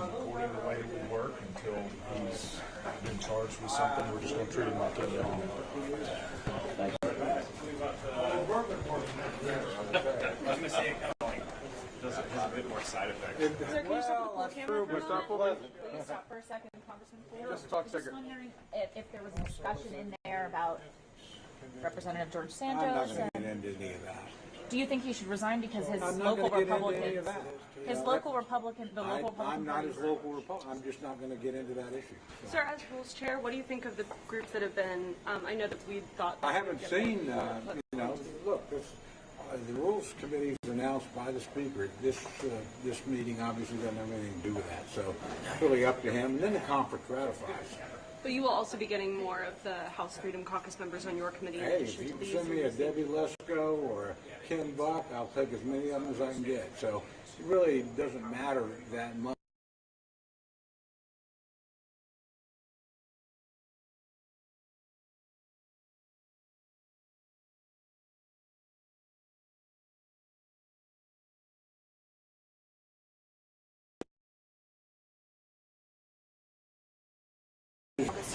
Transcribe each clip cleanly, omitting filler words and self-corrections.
according to the way it would work until he's been charged with something. We're just going to treat him like any other. Thank you. I was going to say it kind of like does it has a bit more side effects. Sir, can you stop the camera for a moment? Please stop for a second, Congressman Ford. Just talk second. Just wondering if there was a discussion in there about Representative George I'm not Santos. going to get into any of that. Do you think he should resign because his I'm not local going to get into any Republicans, of that. his local Republican, the local Republican I'm not party- his local Republican. I'm just not going to get into that issue. So. Sir, as Rules Chair, what do you think of the groups that have been, I know that we thought... I haven't seen, look, the Rules Committee is announced by the Speaker. This meeting obviously doesn't have anything to do with that, so it's really up to him. And then the conference ratifies. But you will also be getting more of the House Freedom Caucus members on your committee. Hey, if you can send me a Debbie Lesko or a Ken Buck, I'll take as many of them as I can get. So it really doesn't matter that much.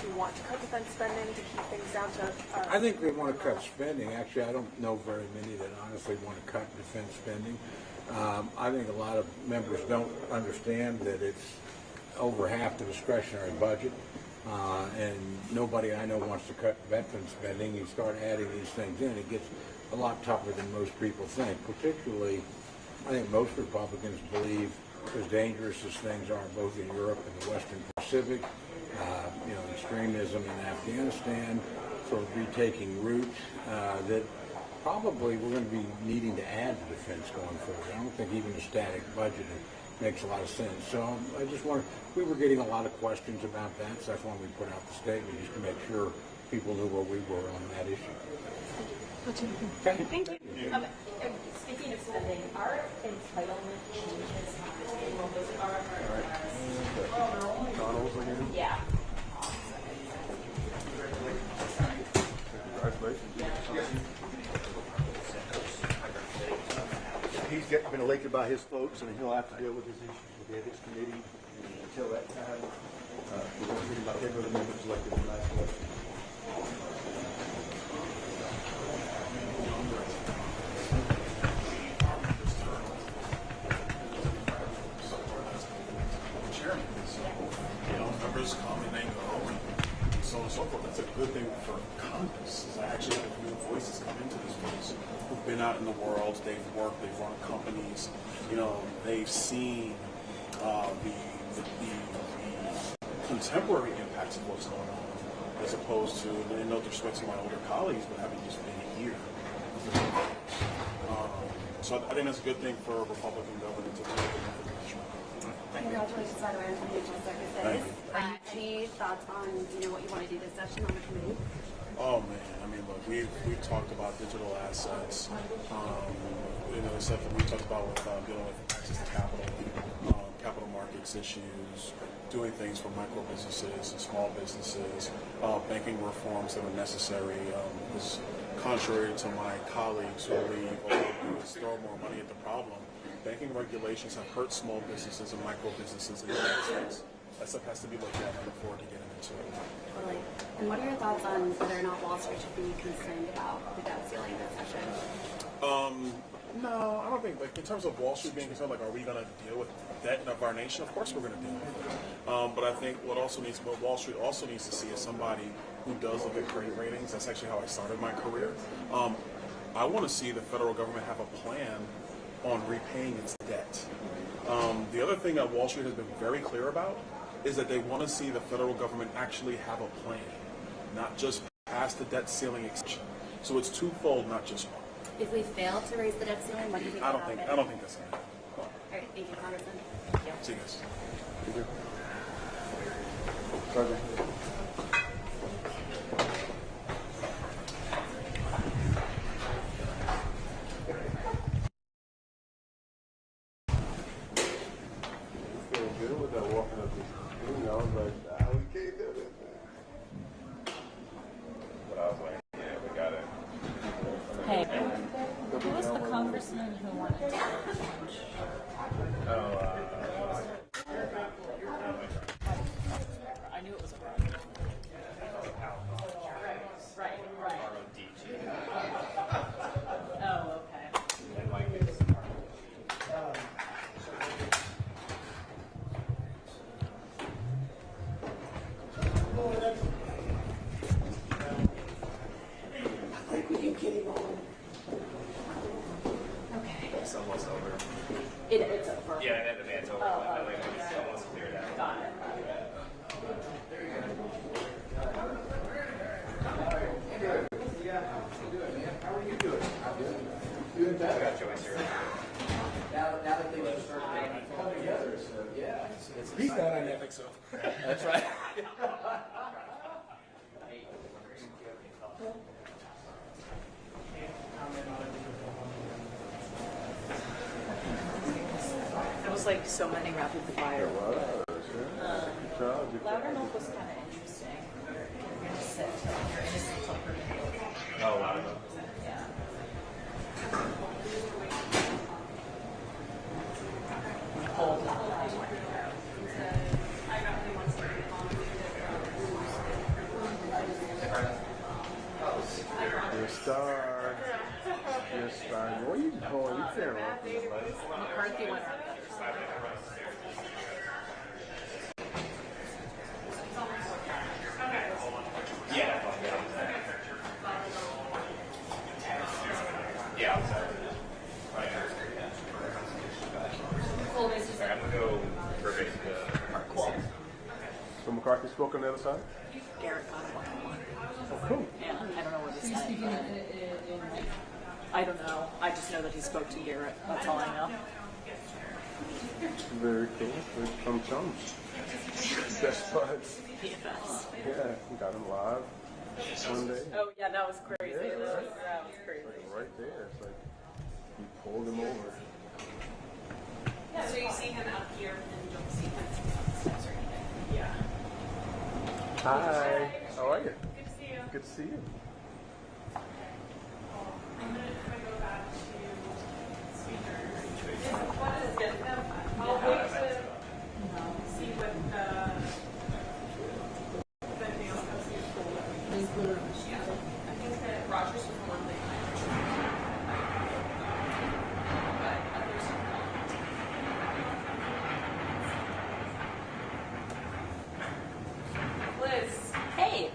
Who want to cut defense spending to keep things down to... I think they want to cut spending. Actually, I don't know very many that honestly want to cut defense spending. I think a lot of members don't understand that it's over half the discretionary budget, and nobody I know wants to cut veteran spending. You start adding these things in, it gets a lot tougher than most people think. Particularly, I think most Republicans believe, as dangerous as things are both in Europe and the Western Pacific, extremism in Afghanistan sort of retaking root, that probably we're going to be needing to add to defense going forward. I don't think even a static budget makes a lot of sense. So I just we were getting a lot of questions about that, so that's why we put out the statement, just to make sure people knew where we were on that issue. Okay. Thank you. Speaking of spending, are entitlement changes Yeah. He's been elected by his folks, and he'll have to deal with his issues with the ethics committee. And until that time, we're going to treat him like every other member was elected in the last election. Members come and they go, and so on and so forth. That's a good thing for Congress. Is actually have new voices come into this place who've been out in the world. They've worked. They've run companies. They've seen the contemporary impacts of what's going on, as opposed to, and no disrespect to my older colleagues, but having just been here. So I think that's a good thing for Republican government to do. Congratulations, by the way, on financial services. Any thoughts on, what you want to do this session on the committee? Oh man, I mean, look, we've talked about digital assets. The stuff that we talked about with dealing with access to capital markets issues, doing things for micro businesses and small businesses, banking reforms that are necessary. Is contrary to my colleagues who believe all they do is throw more money at the problem. Banking regulations have hurt small businesses and micro businesses in the United States. That stuff has to be looked at. I look forward to getting into it. Totally. And what are your thoughts on whether or not Wall Street should be concerned about the debt ceiling this session? No, I don't think, in terms of Wall Street being concerned, are we going to deal with the debt of our nation? Of course we're going to deal with it. But I think what Wall Street also needs to see is somebody who does look at credit ratings. That's actually how I started my career. I want to see the federal government have a plan on repaying its debt. The other thing that Wall Street has been very clear about is that they want to see the federal government actually have a plan, not just pass the debt ceiling extension. So it's twofold, not just one. If we fail to raise the debt ceiling, what do you think I about it? don't think that's enough. All right, thank you, Congressman. Thank you. See you guys. Hey, who was the congressman who wanted to change? He's not on that. I think so. That's right. It was like so many rapid fire. Loudermilk was kind of interesting. You're gonna sit till you're innocent till proven guilty. Oh, Loudermilk. Yeah. Hold on. Your star. Your star. Where you going? You can't rock with nobody. McCarthy went on the other side. I'm gonna go for a basic So McCarthy spoke on the other side? Garrett got it one-on-one. Oh, cool. Yeah, I don't know what he said. I don't know. I just know that he spoke to Garrett. That's all I know. Very cool. Very chums. Best buds. PFS. Yeah, we got him live one day. Oh yeah, that was crazy. Yeah, That was crazy. Like right there. It's like you pulled him over. Yeah, so you see him out here and don't see him on the steps or anything. Yeah. Hi. How are you? Good to see you. Good to see you. I'm going to go back to speakers. What is it? I'll wait to see what anything else comes through. Yeah. I think that Rogers was the one thing I Liz. Hey.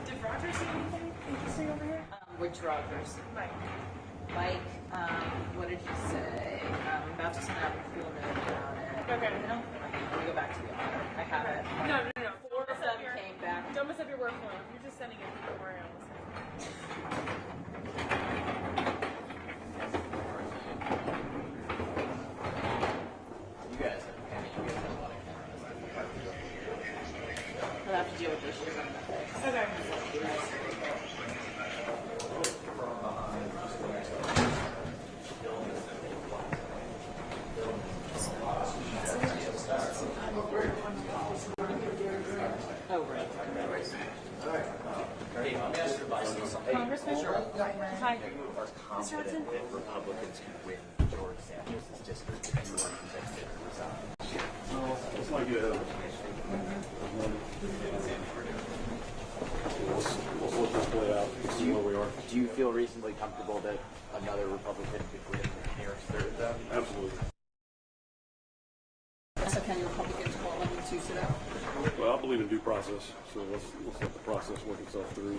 Did Rogers say anything interesting over here? Which Rogers? Mike. Mike, what did he say? I'm about to send out a cool note about it. Okay. No, let me go back to the author. I have it. No. 4 of them came back. Don't mess up your workflow. You're just sending it. Don't worry, I'll listen. You guys have a lot of cameras. I'll have to deal with this shit on my face. Okay. Oh, right. Hey, let me ask you about something. Congressman? Hi. Are confident that Republicans can win George Santos' district if you want convicted or resign? Let's not get ahead of it. Let's let this play out and see where we are. Do you feel reasonably comfortable that another Republican could win New York State, though? Absolutely. So can your Republicans call them to sit out? Well, I believe in due process, so let's let the process work itself through.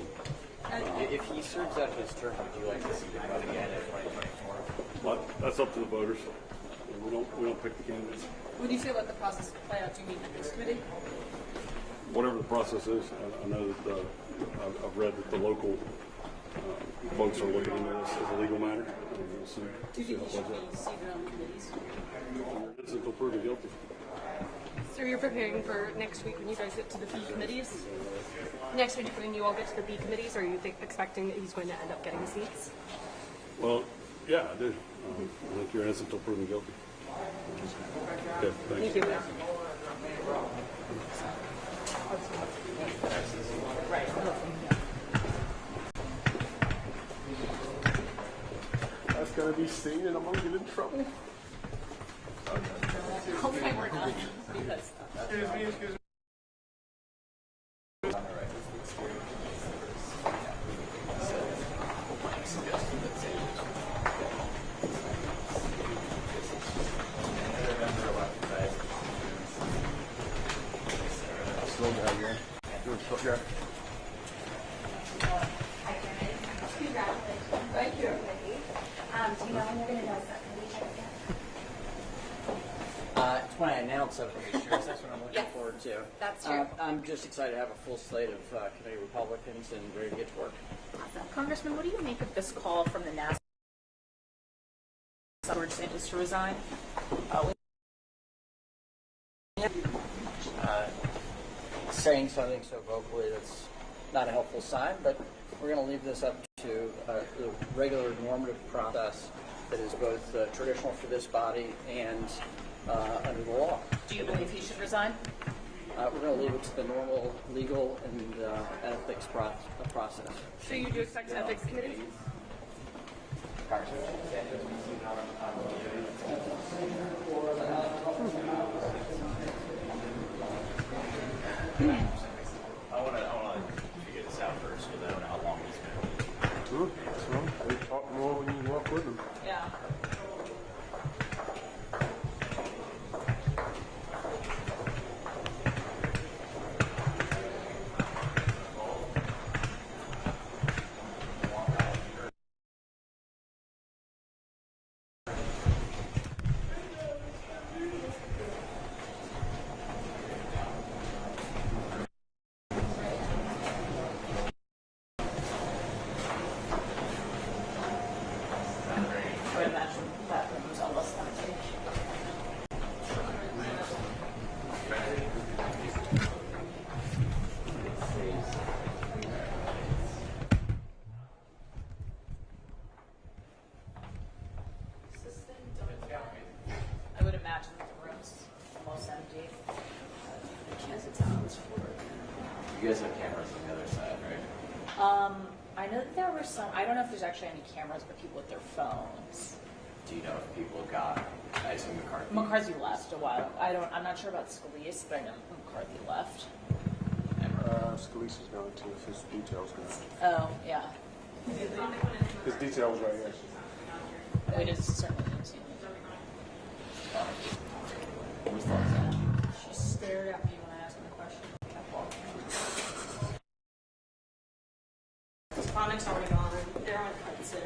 If he serves out his term, would you like to see him run again in 2024? But that's up to the voters. We don't pick the candidates. When you say let the process play out, do you mean the next committee? Whatever the process is, I know that I've read that the local folks are looking into this as a legal matter. We'll see, Do you think he how should it plays be seated on committees? out. It's until proven guilty. So you're preparing for next week when you guys get to the B committees? Next week when you all get to the B committees, are you expecting that he's going to end up getting seats? Well, yeah, I do. I think you're innocent until proven guilty. Okay, thanks. Thank you. That's gonna be seen and I'm gonna get in trouble. Hopefully we're not, because Excuse me. Slow down, man. Doing slow down. Thank you. Do you know when you're going to know subcommittee checks yet? It's when I announce subcommittee chairs. That's what I'm looking forward to. That's true. I'm just excited to have a full slate of committee Republicans and ready to get to work. awesome. Congressman, what do you make of this call from the NASA George Santos to resign? saying something so vocally that's not a helpful sign, but we're going to leave this up to the regular normative process that is both traditional for this body and under the law. Do you believe he should resign? We're going to leave it to the normal legal and ethics process. So you do expect an ethics committee? I want to figure this out first because I don't know how long it's going to be. So we talk more when you walk with them. Yeah. I would imagine that room's almost empty. I would imagine that the room's almost empty. You guys have cameras on the other side, right? I know that there were some, I don't know if there's actually any cameras, but people with their phones. Do you know if people got, I assume McCarthy? McCarthy left a while. I'm not sure about Scalise, but I know McCarthy left. Scalise is going to if his details Oh, yeah. His details right here. We just certainly didn't see anything. She stared at me when I asked her a question. Kept walking. Sonic's already gone. Darren cuts in.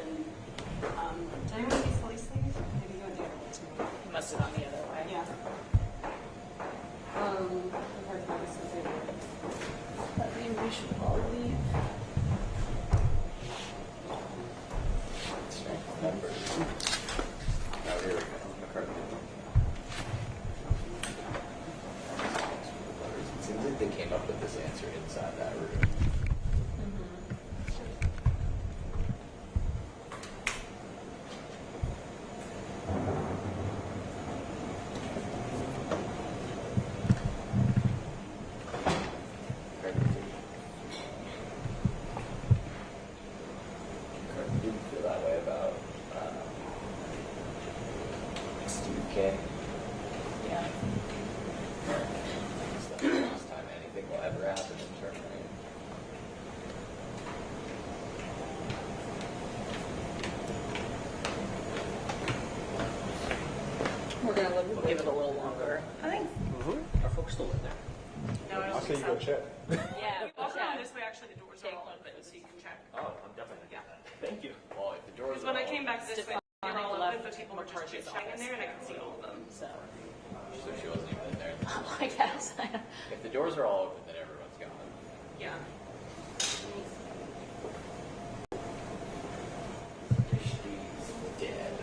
Did anyone see Scalise leave? Maybe you and Darren too. He must have gone the other way. Yeah. Maybe we should all leave. Oh, here we go. McCarthy. It seems like they came up with this answer inside that room. Didn't feel that way about Steve K. Yeah. It's the last time anything will ever happen in Germany. We'll give it a little longer. I think. Are folks still in there? No, I don't I'll say think you so. go check. Yeah. Walk around this way. Actually, the doors are all open, so you can check. Oh, I'm definitely gonna do that. Thank you. Well, if the doors Because are when I all came back this way, they were all left open, but people were just McCarthy's chit-chatting in there, and I could see all of them. So. open, so she wasn't even in there. I guess. If the doors are all open, then everyone's gone. Yeah. She's dead.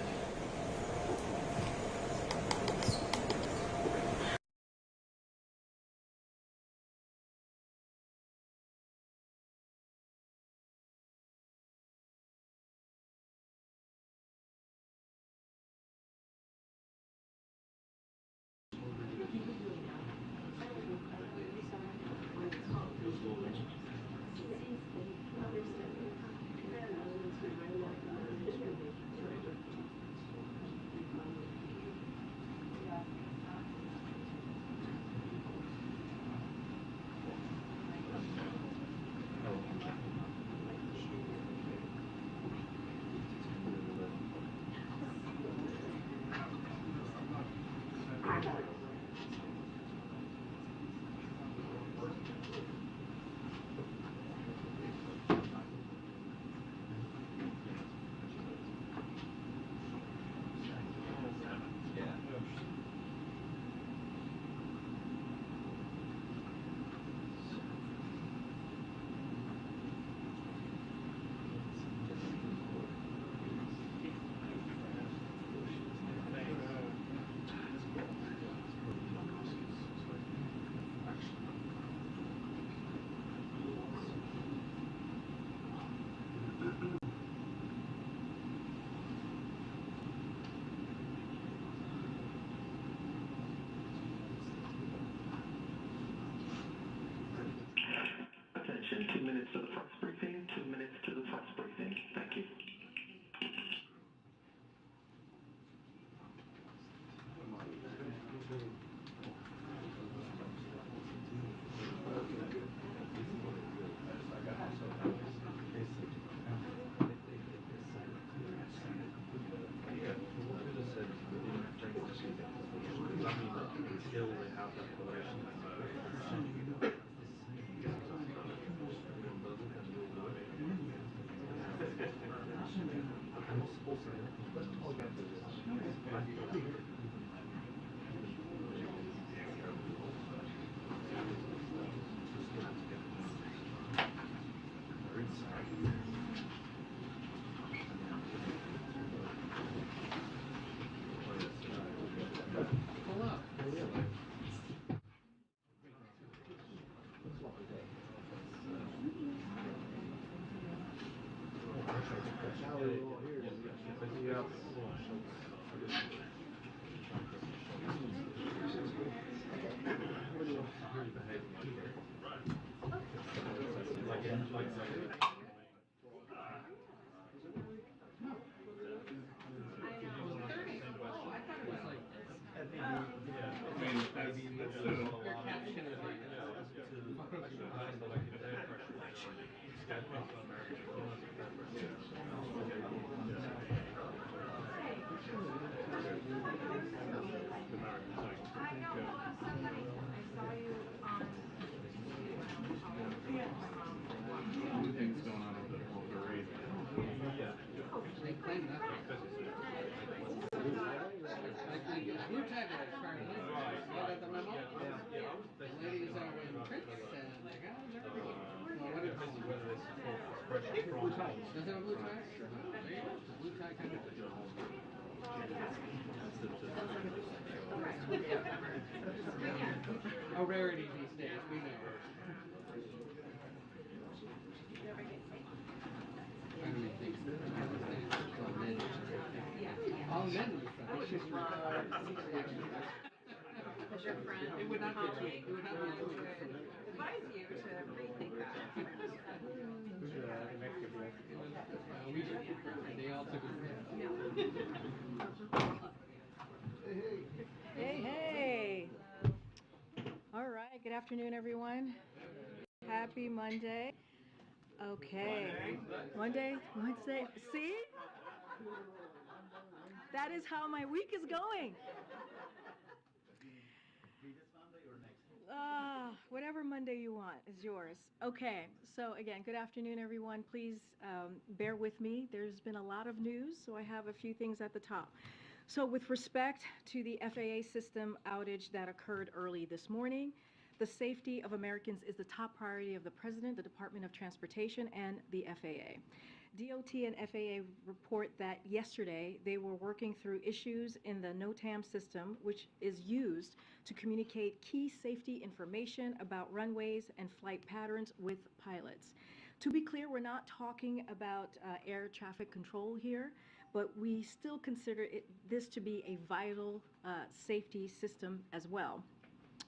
And 2 minutes to the press briefing, 2 minutes to the press briefing. Thank you. Until they have that A rarity these days, we know. I don't even think all men in the front. It's just As your friend, it would not be true. colleague, It would not be true. advise you to rethink that. They all took it. Hey, hey. All right, good afternoon, everyone. Happy Monday. Okay. Monday, Wednesday. See? That is how my week is going. Whatever Monday you want is yours. Okay, so again, good afternoon, everyone. Please bear with me. There's been a lot of news, so I have a few things at the top. So with respect to the FAA system outage that occurred early this morning, the safety of Americans is the top priority of the President, the Department of Transportation, and the FAA. DOT and FAA report that yesterday they were working through issues in the NOTAM system, which is used to communicate key safety information about runways and flight patterns with pilots. To be clear, we're not talking about air traffic control here, but we still consider this to be a vital safety system as well.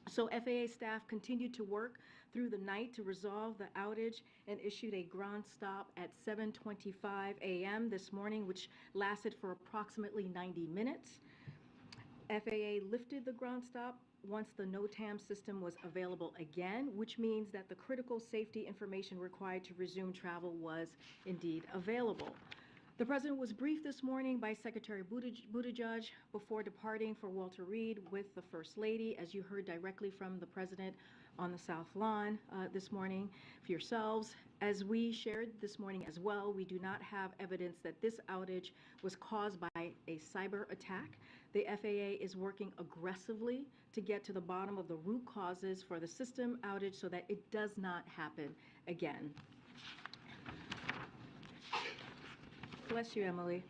So FAA staff continued to work through the night to resolve the outage and issued a ground stop at 7:25 a.m. this morning, which lasted for approximately 90 minutes. FAA lifted the ground stop once the NOTAM system was available again, which means that the critical safety information required to resume travel was indeed available. The President was briefed this morning by Secretary Buttigieg before departing for Walter Reed with the First Lady, as you heard directly from the President on the South Lawn this morning for yourselves. As we shared this morning as well, we do not have evidence that this outage was caused by a cyber attack. The FAA is working aggressively to get to the bottom of the root causes for the system outage so that it does not happen again. Bless you, Emily.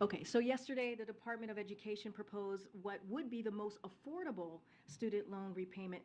Okay, so yesterday the Department of Education proposed what would be the most affordable student loan repayment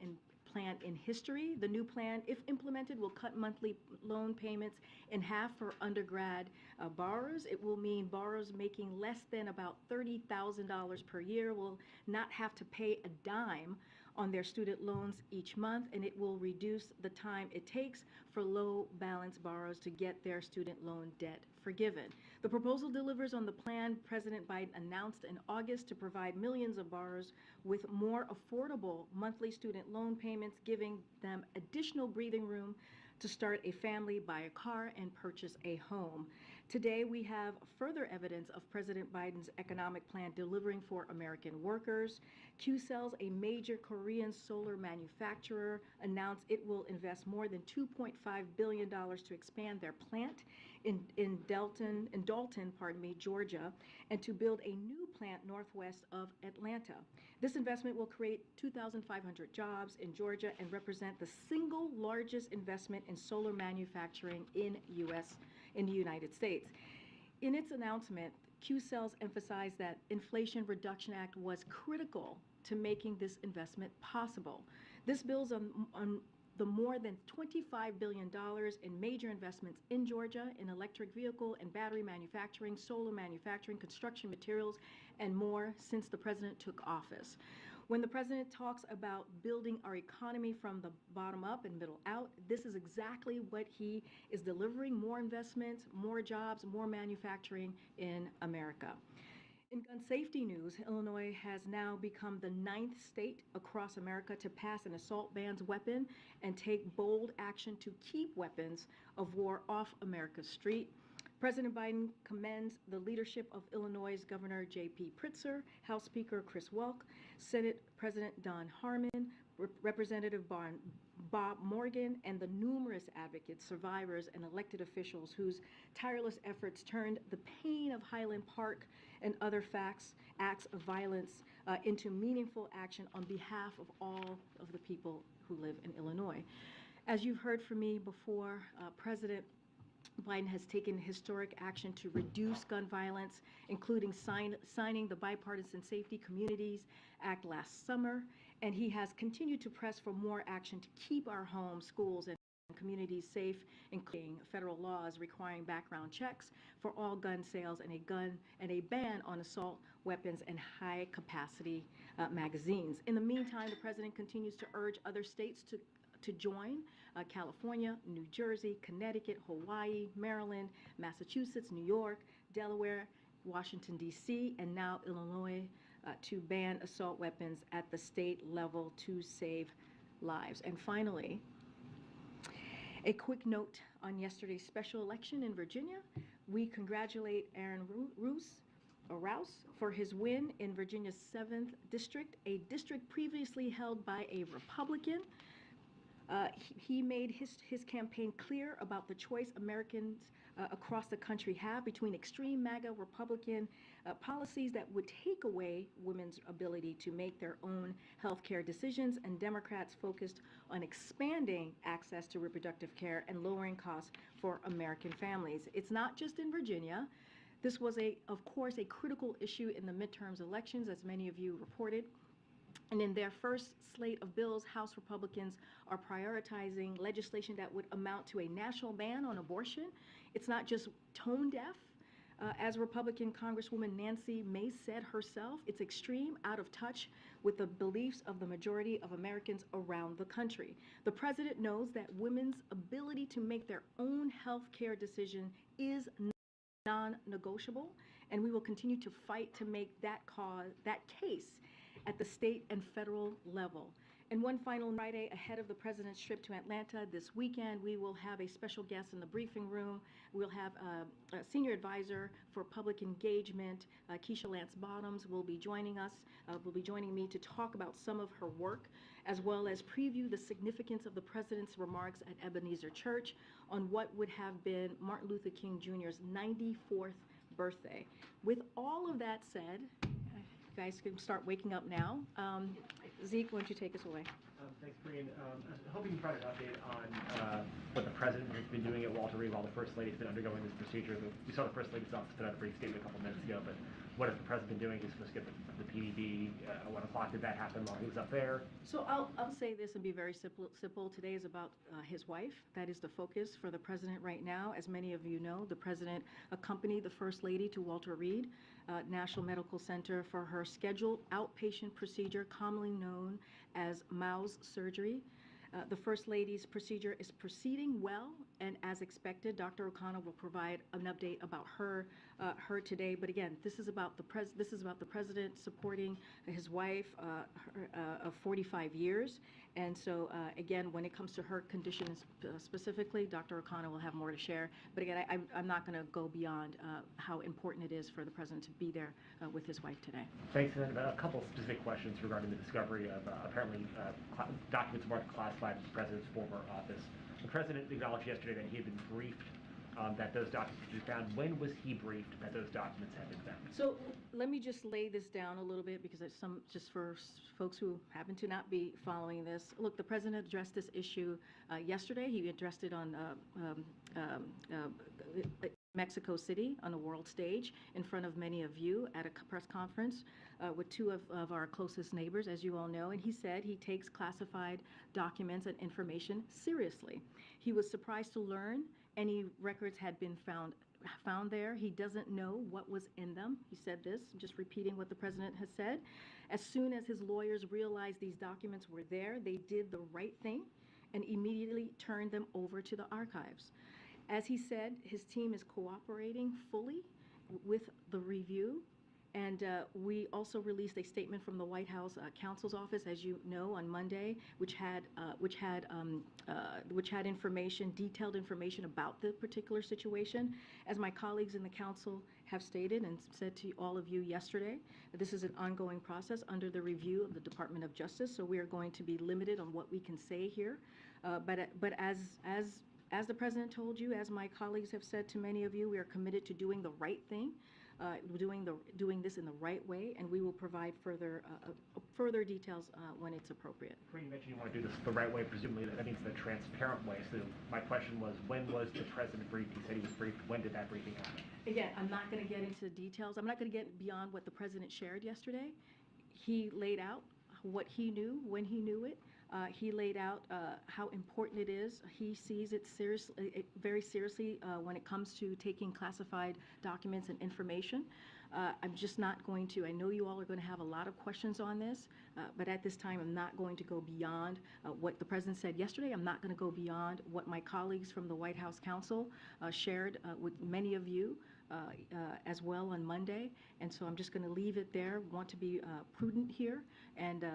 plan in history. The new plan, if implemented, will cut monthly loan payments in half for undergrad borrowers. It will mean borrowers making less than about $30,000 per year will not have to pay a dime on their student loans each month, and it will reduce the time it takes for low balance borrowers to get their student loan debt forgiven. The proposal delivers on the plan President Biden announced in August to provide millions of borrowers with more affordable monthly student loan payments, giving them additional breathing room to start a family, buy a car, and purchase a home. Today, we have further evidence of President Biden's economic plan delivering for American workers. Qcells, a major Korean solar manufacturer, announced it will invest more than $2.5 billion to expand their plant in Dalton, Georgia, and to build a new plant northwest of Atlanta. This investment will create 2,500 jobs in Georgia and represent the single largest investment in solar manufacturing in the United States. In its announcement, Qcells emphasized that Inflation Reduction Act was critical to making this investment possible. This builds on the more than $25 billion in major investments in Georgia in electric vehicle and battery manufacturing, solar manufacturing, construction materials, and more since the president took office. When the president talks about building our economy from the bottom up and middle out, this is exactly what he is delivering: more investments, more jobs, more manufacturing in America. In gun safety news, Illinois has now become the 9th state across America to pass an assault bans weapon and take bold action to keep weapons of war off America's street. President Biden commends the leadership of Illinois' Governor J.P. Pritzker, House Speaker Chris Welk, Senate President Don Harmon, Representative Bob Morgan, and the numerous advocates, survivors, and elected officials whose tireless efforts turned the pain of Highland Park and other acts of violence into meaningful action on behalf of all of the people who live in Illinois. As you've heard from me before, President Biden has taken historic action to reduce gun violence, including signing the Bipartisan Safety Communities Act last summer, and he has continued to press for more action to keep our homes, schools, and communities safe, including federal laws requiring background checks for all gun sales and a ban on assault weapons and high-capacity magazines. In the meantime, the president continues to urge other states to join: California, New Jersey, Connecticut, Hawaii, Maryland, Massachusetts, New York, Delaware, Washington, D.C., and now Illinois, to ban assault weapons at the state level to save lives. And finally, a quick note on yesterday's special election in Virginia. We congratulate Aaron Rouse for his win in Virginia's 7th district, a district previously held by a Republican. He made his campaign clear about the choice Americans across the country have between extreme MAGA Republican policies that would take away women's ability to make their own health care decisions, and Democrats focused on expanding access to reproductive care and lowering costs for American families. It's not just in Virginia. This was, of course, a critical issue in the midterms elections, as many of you reported. And in their first slate of bills, House Republicans are prioritizing legislation that would amount to a national ban on abortion. It's not just tone deaf. As Republican Congresswoman Nancy Mace said herself, it's extreme, out of touch with the beliefs of the majority of Americans around the country. The president knows that women's ability to make their own health care decision is non-negotiable, and we will continue to fight to make that case at the state and federal level. And one final Friday ahead of the president's trip to Atlanta this weekend, we will have a special guest in the briefing room. We'll have a senior advisor for public engagement, Keisha Lance Bottoms, will be joining us, will be joining me to talk about some of her work, as well as preview the significance of the president's remarks at Ebenezer Church on what would have been Martin Luther King Jr.'s 94th birthday. With all of that said, you guys can start waking up now. Zeke, why don't you take us away? Thanks, Corinne. I was hoping you provide an update on what the president has been doing at Walter Reed while the First Lady's been undergoing this procedure. We saw the First Lady's office put out a brief statement a couple minutes ago, but what has the president been doing? He's supposed to get the PDB at 1 o'clock. Did that happen while he was up there? So I'll say this and be very simple. Today is about his wife. That is the focus for the president right now. As many of you know, the president accompanied the First Lady to Walter Reed National Medical Center for her scheduled outpatient procedure, commonly known as Mau's surgery. The First Lady's procedure is proceeding well, and as expected, Dr. O'Connell will provide an update about her today. But again, this is about the president supporting his wife of 45 years. And so again, when it comes to her condition specifically, Dr. O'Connell will have more to share. But again, I'm not going to go beyond how important it is for the president to be there with his wife today. Thanks. And then a couple specific questions regarding the discovery of apparently documents marked classified in the president's former office. The president acknowledged yesterday that he had been briefed that those documents had been found. When was he briefed that those documents had been found? So let me just lay this down a little bit, because there's just for folks who happen to not be following this. Look, the president addressed this issue yesterday. He addressed it on Mexico City on a world stage in front of many of you at a press conference with two of our closest neighbors, as you all know. And he said he takes classified documents and information seriously. He was surprised to learn any records had been found there. He doesn't know what was in them. He said this, just repeating what the president has said. As soon as his lawyers realized these documents were there, they did the right thing and immediately turned them over to the archives. As he said, his team is cooperating fully with the review. And we also released a statement from the White House counsel's office, as you know, on Monday, which had information, detailed information about the particular situation. As my colleagues in the council have stated and said to all of you yesterday, this is an ongoing process under the review of the Department of Justice. So we are going to be limited on what we can say here. But as the president told you, as my colleagues have said to many of you, we are committed to doing the right thing. Doing this in the right way, and we will provide further details when it's appropriate. Before you mentioned you want to do this the right way, presumably that means the transparent way. So my question was, when was the president briefed? He said he was briefed. When did that briefing happen? Again, I'm not going to get into details. I'm not going to get beyond what the president shared yesterday. He laid out what he knew, when he knew it. He laid out how important it is. He sees it very seriously when it comes to taking classified documents and information. I'm just not going to, I know you all are going to have a lot of questions on this, but at this time I'm not going to go beyond what the president said yesterday. I'm not going to go beyond what my colleagues from the White House counsel shared with many of you as well on Monday. And so I'm just going to leave it there. Want to be prudent here and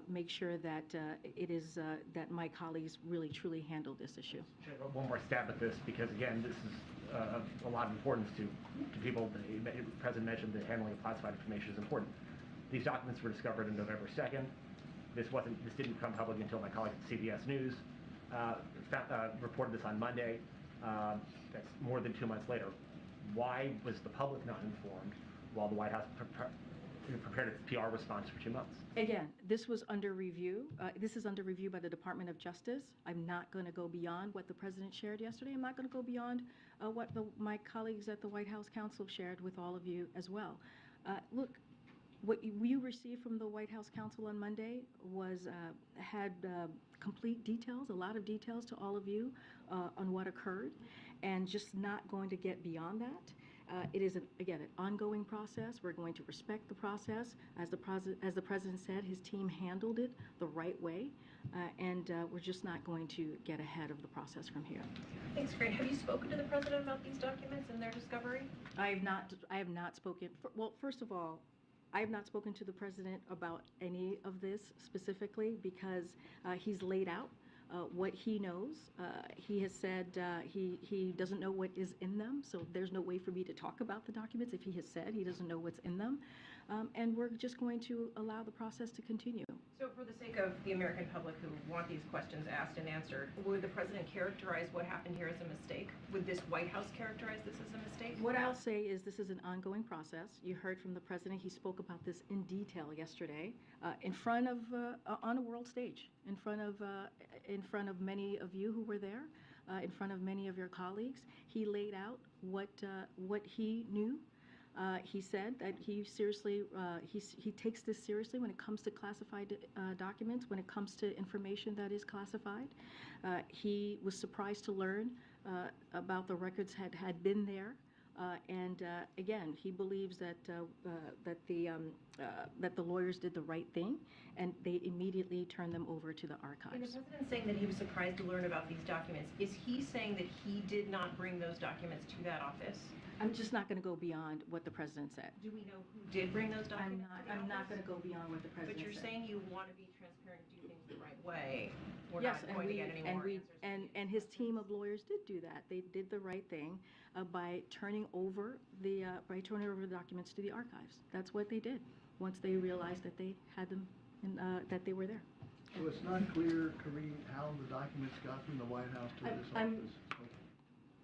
make sure that it is that my colleagues really truly handle this issue. One more stab at this, because again, this is a lot of importance to people. The president mentioned the handling of classified information is important. These documents were discovered on November 2nd. This didn't become public until my colleague at CBS News reported this on Monday. That's more than 2 months later. Why was the public not informed while the White House prepared its PR response for 2 months? Again, this was under review. This is under review by the Department of Justice. I'm not going to go beyond what the president shared yesterday. I'm not going to go beyond what my colleagues at the White House counsel shared with all of you as well. Look, what you received from the White House counsel on Monday had complete details, a lot of details to all of you on what occurred, and just not going to get beyond that. It is, again, an ongoing process. We're going to respect the process. As the president said, his team handled it the right way, and we're just not going to get ahead of the process from here. Thanks, Grant. Have you spoken to the president about these documents and their discovery? I have not spoken. Well, first of all, I have not spoken to the president about any of this specifically because he's laid out what he knows. He has said he doesn't know what is in them, so there's no way for me to talk about the documents if he has said he doesn't know what's in them. And we're just going to allow the process to continue. So for the sake of the American public who want these questions asked and answered, would the president characterize what happened here as a mistake? Would this White House characterize this as a mistake? What I'll say is this is an ongoing process. You heard from the president. He spoke about this in detail yesterday in front of, on a world stage, in front of many of you who were there, in front of many of your colleagues. He laid out what he knew. He said that he takes this seriously when it comes to classified documents, when it comes to information that is classified. He was surprised to learn about the records had been there Again, he believes that the lawyers did the right thing, and they immediately turned them over to the And the archives. president saying that he was surprised to learn about these documents. Is he saying that he did not bring those documents to that office? I'm just not going to go beyond what the president said. Do we know who did bring those documents? I'm not going to go beyond what the president But you're said. saying you want to be transparent and do things the right way. We're Yes, not going to get any more answers. and his team of lawyers did do that. They did the right thing by turning over the documents to the archives. That's what they did once they realized that they had them and that they were there. So it's not clear, Kareem, how the documents got from the White House to this office?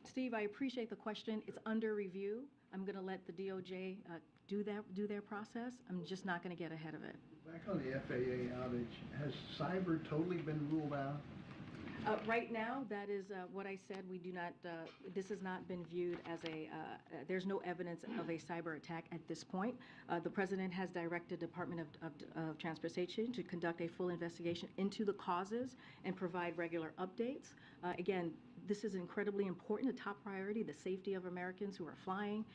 Steve, I appreciate the question. It's under review. I'm going to let the DOJ do their process. I'm just not going to get ahead of it. Back on the FAA outage, has cyber totally been ruled out? Right now, that is what I said. We do not, this has not been viewed as there's no evidence of a cyber attack at this point. The president has directed Department of Transportation to conduct a full investigation into the causes and provide regular updates. Again, this is incredibly important, a top priority, the safety of Americans who are flying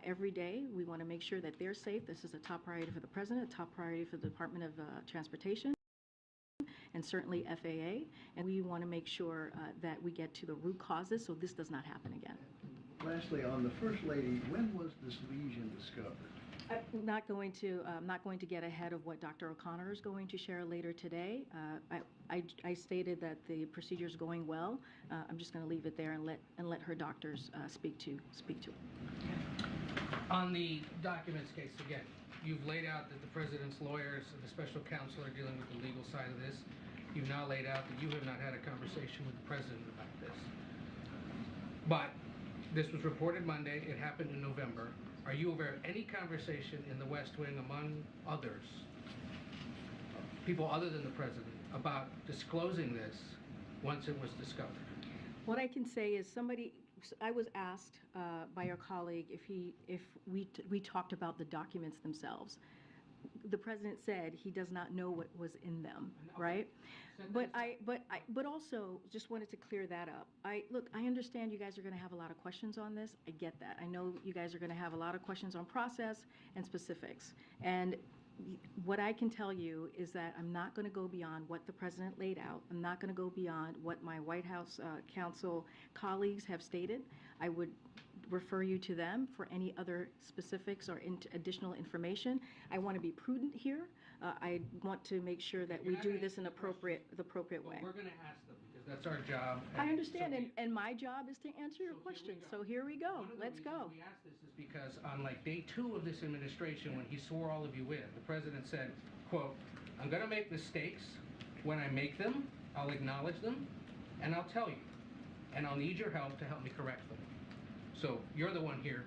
every day. We want to make sure that they're safe. This is a top priority for the president, a top priority for the Department of Transportation, and certainly FAA, and we want to make sure that we get to the root causes so this does not happen again. Lastly, on the First Lady, when was this lesion discovered? I'm not going to get ahead of what Dr. O'Connor is going to share later today. I stated that the procedure is going well. I'm just going to leave it there and let her doctors speak to it. On the documents case, again, you've laid out that the president's lawyers and the special counsel are dealing with the legal side of this. You've now laid out that you have not had a conversation with the president about this. But this was reported Monday. It happened in November. Are you aware of any conversation in the West Wing among others, people other than the president, about disclosing this once it was discovered? What I can say is I was asked by your colleague if we talked about the documents themselves. The president said he does not know what was in them, right? But also just wanted to clear that up. I understand you guys are going to have a lot of questions on this. I get that. I know you guys are going to have a lot of questions on process and specifics. And what I can tell you is that I'm not going to go beyond what the president laid out. I'm not going to go beyond what my White House counsel colleagues have stated. I would refer you to them for any other specifics or additional information. I want to be prudent here. I want to make sure that we do this in the appropriate way. We're going to ask them because that's our job. I understand, and my job is to answer your questions. So here we go. Let's go. We asked this is because on like day 2 of this administration, when he swore all of you in, the president said, quote, "I'm going to make mistakes. When I make them, I'll acknowledge them, and I'll tell you, and I'll need your help to help me correct them." So you're the one here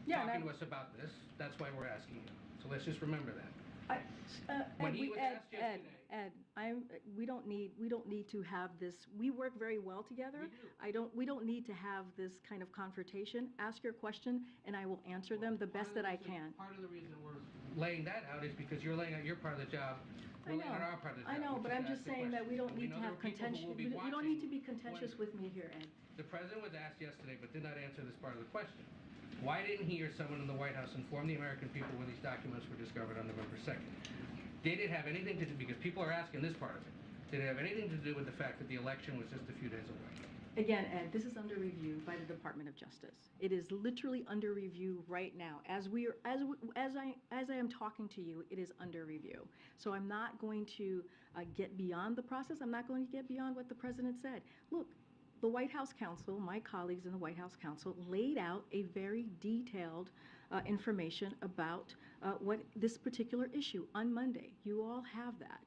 talking to us about this. That's why we're asking you. So let's just remember that. When he was asked yesterday, we don't need to have this. We work very well together. We don't need to have this kind of confrontation. Ask your question, and I will answer them the best that I can. Part of the reason we're laying that out is because you're laying out your part of the job. We're laying out our part of the job. I know, but I'm just saying that we don't need to have contention. You don't need to be contentious with me here, Ed. The president was asked yesterday, but did not answer this part of the question. Why didn't he or someone in the White House inform the American people when these documents were discovered on November 2nd? Did it have anything to do, because people are asking this part of it, did it have anything to do with the fact that the election was just a few days away? Again, Ed, this is under review by the Department of Justice. It is literally under review right now. As I am talking to you, it is under review. So I'm not going to get beyond the process. I'm not going to get beyond what the president said. Look, the White House counsel, my colleagues in the White House counsel, laid out a very detailed information about what this particular issue on Monday. You all have that.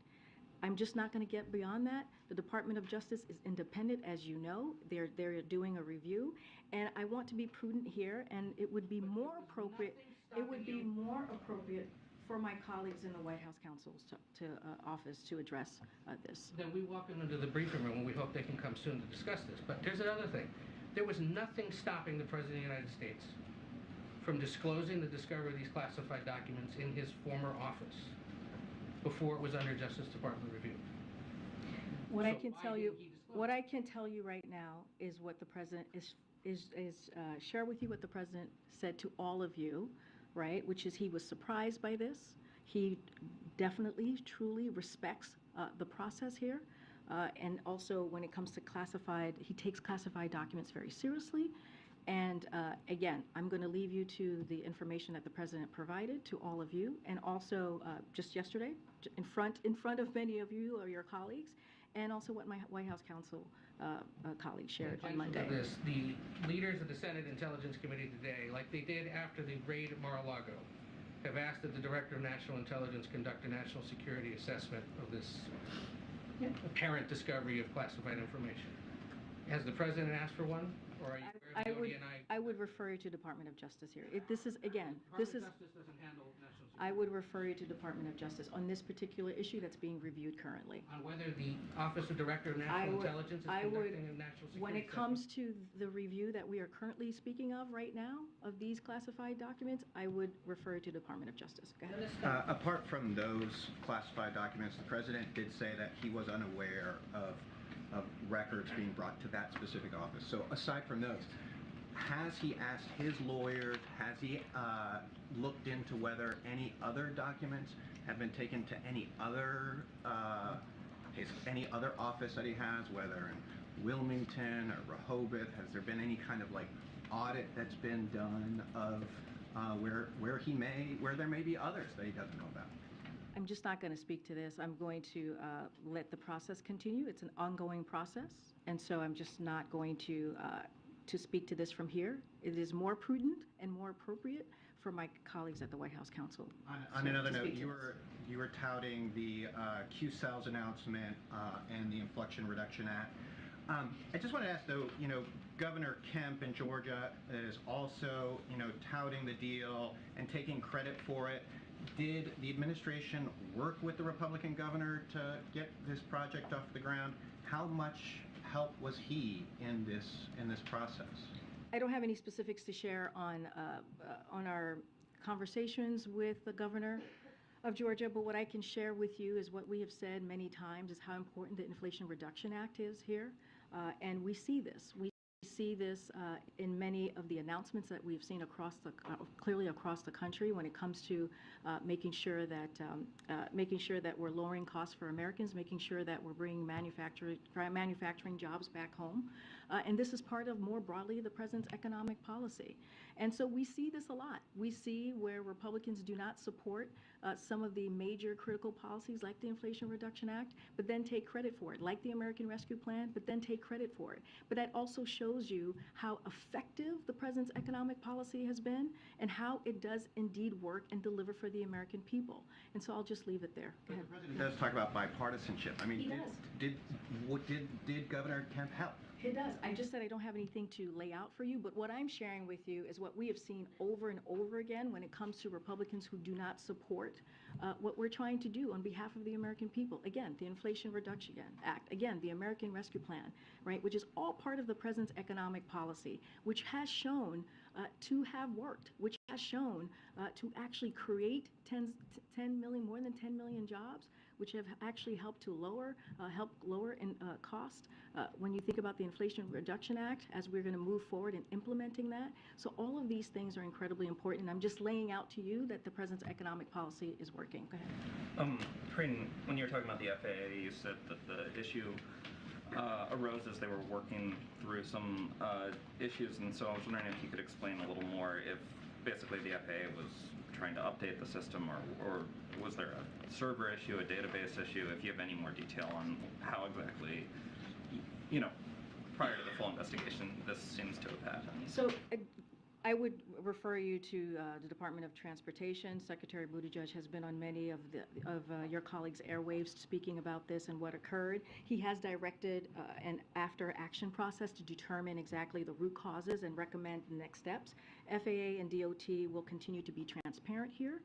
I'm just not going to get beyond that. The Department of Justice is independent, as you know. They're doing a review, and I want to be prudent here. And it would be more appropriate. It would be more appropriate for my colleagues in the White House counsel's office to address this. Then we welcome them to the briefing room, and we hope they can come soon to discuss this. But there's another thing. There was nothing stopping the President of the United States from disclosing the discovery of these classified documents in his former office before it was under Justice Department review. What I can tell you right now is what the president is share with you what the president said to all of you, right? Which is he was surprised by this. He definitely, truly respects the process here. And also when it comes to classified, he takes classified documents very seriously. And again, I'm going to leave you to the information that the president provided to all of you. And also just yesterday, in front of many of you or your colleagues, and also what my White House counsel colleagues shared on Monday. This, the leaders of the Senate Intelligence Committee today, like they did after the raid at Mar-a-Lago, have asked that the Director of National Intelligence conduct a national security assessment of this apparent discovery of classified information. Has the president asked for one, or are you aware of the ODNI? I would refer you to Department of Justice here. This is, again, this is... Justice doesn't handle national security. I would refer you to Department of Justice on this particular issue that's being reviewed currently. On whether the Office of Director of National Intelligence is conducting a national security when it comes to the review that we are currently speaking of right now, of these classified documents, I would refer you to Department of Justice. Go ahead. Apart from those classified documents, the president did say that he was unaware of records being brought to that specific office. So aside from those, has he asked his lawyers, has he looked into whether any other documents have been taken to any other office that he has, whether in Wilmington or Rehoboth? Has there been any kind of like audit that's been done of where there may be others that he doesn't know about? I'm just not going to speak to this. I'm going to let the process continue. It's an ongoing process, and so I'm just not going to speak to this from here. It is more prudent and more appropriate for my colleagues at the White House Counsel. On another note, you were touting the Q-Cells announcement and the Inflation Reduction Act. I just want to ask, though, Governor Kemp in Georgia is also, touting the deal and taking credit for it. Did the administration work with the Republican governor to get this project off the ground? How much help was he in this process? I don't have any specifics to share on our conversations with the governor of Georgia, but what I can share with you is what we have said many times is how important the Inflation Reduction Act is here, and we see this. We see this in many of the announcements that we've seen clearly across the country when it comes to making sure that we're lowering costs for Americans, making sure that we're bringing manufacturing jobs back home, and this is part of more broadly the president's economic policy. And so we see this a lot. We see where Republicans do not support some of the major critical policies like the Inflation Reduction Act, but then take credit for it, like the American Rescue Plan, but then take credit for it. But that also shows you how effective the president's economic policy has been and how it does indeed work and deliver for the American people. And so I'll just leave it there. Go ahead. The president does talk about bipartisanship. I mean, did Governor Kemp help? It does. I just said I don't have anything to lay out for you, but what I'm sharing with you is what we have seen over and over again when it comes to Republicans who do not support what we're trying to do on behalf of the American people. Again, the Inflation Reduction Act. Again, the American Rescue Plan, right, which is all part of the president's economic policy, which has shown to have worked, which has shown to actually create more than 10 million jobs, which have actually helped to lower in cost when you think about the Inflation Reduction Act as we're going to move forward in implementing that. So all of these things are incredibly important, and I'm just laying out to you that the president's economic policy is working. Go ahead. Creighton, when you were talking about the FAA, you said that the issue arose as they were working through some issues, and so I was wondering if you could explain a little more if basically the FAA was trying to update the system, or was there a server issue, a database issue? If you have any more detail on how exactly, prior to the full investigation, this seems to have happened. So I would refer you to the Department of Transportation. Secretary Buttigieg has been on many of your colleagues' airwaves speaking about this and what occurred. He has directed an after-action process to determine exactly the root causes and recommend the next steps. FAA and DOT will continue to be transparent here.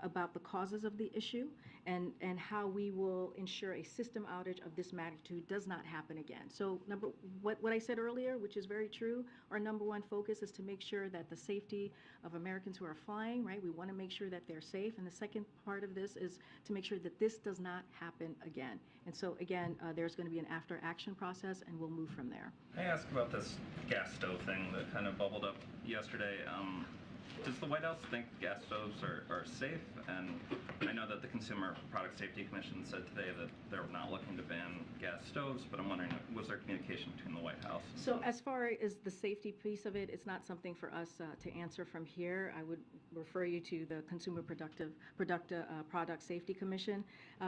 about the causes of the issue and how we will ensure a system outage of this magnitude does not happen again. So what I said earlier, which is very true, our number one focus is to make sure that the safety of Americans who are flying, right? We want to make sure that they're safe. And the second part of this is to make sure that this does not happen again. And so again, there's going to be an after action process and we'll move from there. Can I ask about this gas stove thing that kind of bubbled up yesterday? Does the White House think gas stoves are safe? And I know that the Consumer Product Safety Commission said today that they're not looking to ban gas stoves, but I'm wondering, was there communication between the White House? So as far as the safety piece of it, it's not something for us to answer from here. I would refer you to the Consumer Product Safety Commission.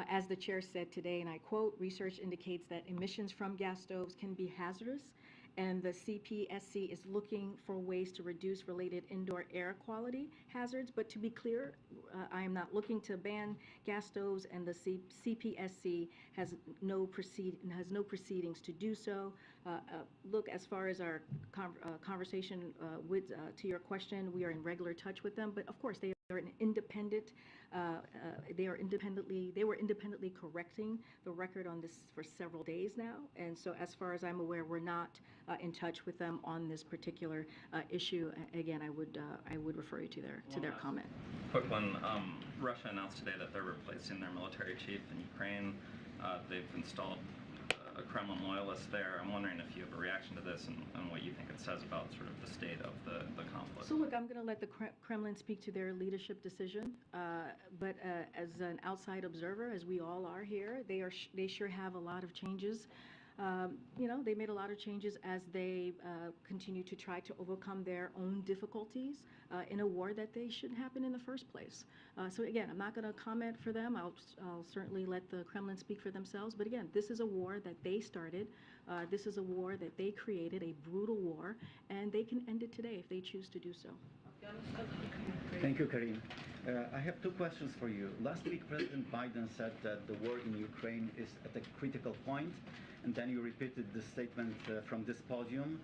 As the chair said today, and I quote, research indicates that emissions from gas stoves can be hazardous, and the CPSC is looking for ways to reduce related indoor air quality hazards. But to be clear, I am not looking to ban gas stoves, and the CPSC has no proceedings to do so. Look, as far as our conversation to your question, we are in regular touch with them. But of course, they are an independent. They were independently correcting the record on this for several days now, and so as far as I'm aware, we're not in touch with them on this particular issue. Again, I would refer you to their comment. Quick one. Russia announced today that they're replacing their military chief in Ukraine. They've installed a Kremlin loyalist there. I'm wondering if you have a reaction to this and what you think it says about sort of the state of the conflict. So look, I'm going to let the Kremlin speak to their leadership decision, but as an outside observer, as we all are here, they sure have a lot of changes. They made a lot of changes as they continue to try to overcome their own difficulties in a war that they shouldn't happen in the first place. So again, I'm not going to comment for them. I'll certainly let the Kremlin speak for themselves. But again, this is a war that they started. This is a war that they created, a brutal war, and they can end it today if they choose to do so. Thank you, Karim. I have two questions for you. Last week, President Biden said that the war in Ukraine is at a critical point, and then you repeated the statement from this podium.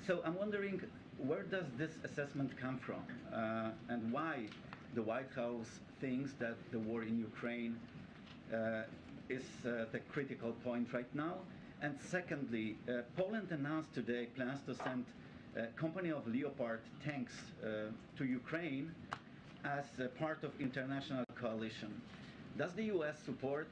So I'm wondering, where does this assessment come from, and why the White House thinks that the war in Ukraine is the critical point right now? And secondly, Poland announced today plans to send a company of Leopard tanks to Ukraine as a part of international coalition. Does the U.S. support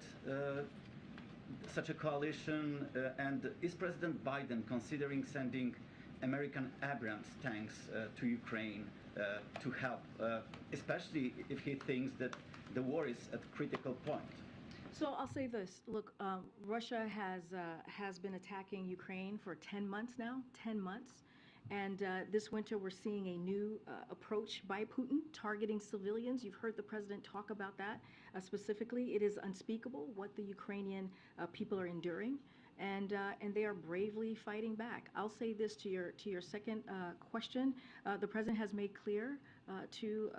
such a coalition, and is President Biden considering sending American Abrams tanks to Ukraine to help, especially if he thinks that the war is at a critical point? So I'll say this. Look, Russia has been attacking Ukraine for 10 months now, 10 months. And this winter, we're seeing a new approach by Putin targeting civilians. You've heard the president talk about that specifically. It is unspeakable what the Ukrainian people are enduring, and they are bravely fighting back. I'll say this to your second question. The president has made clear to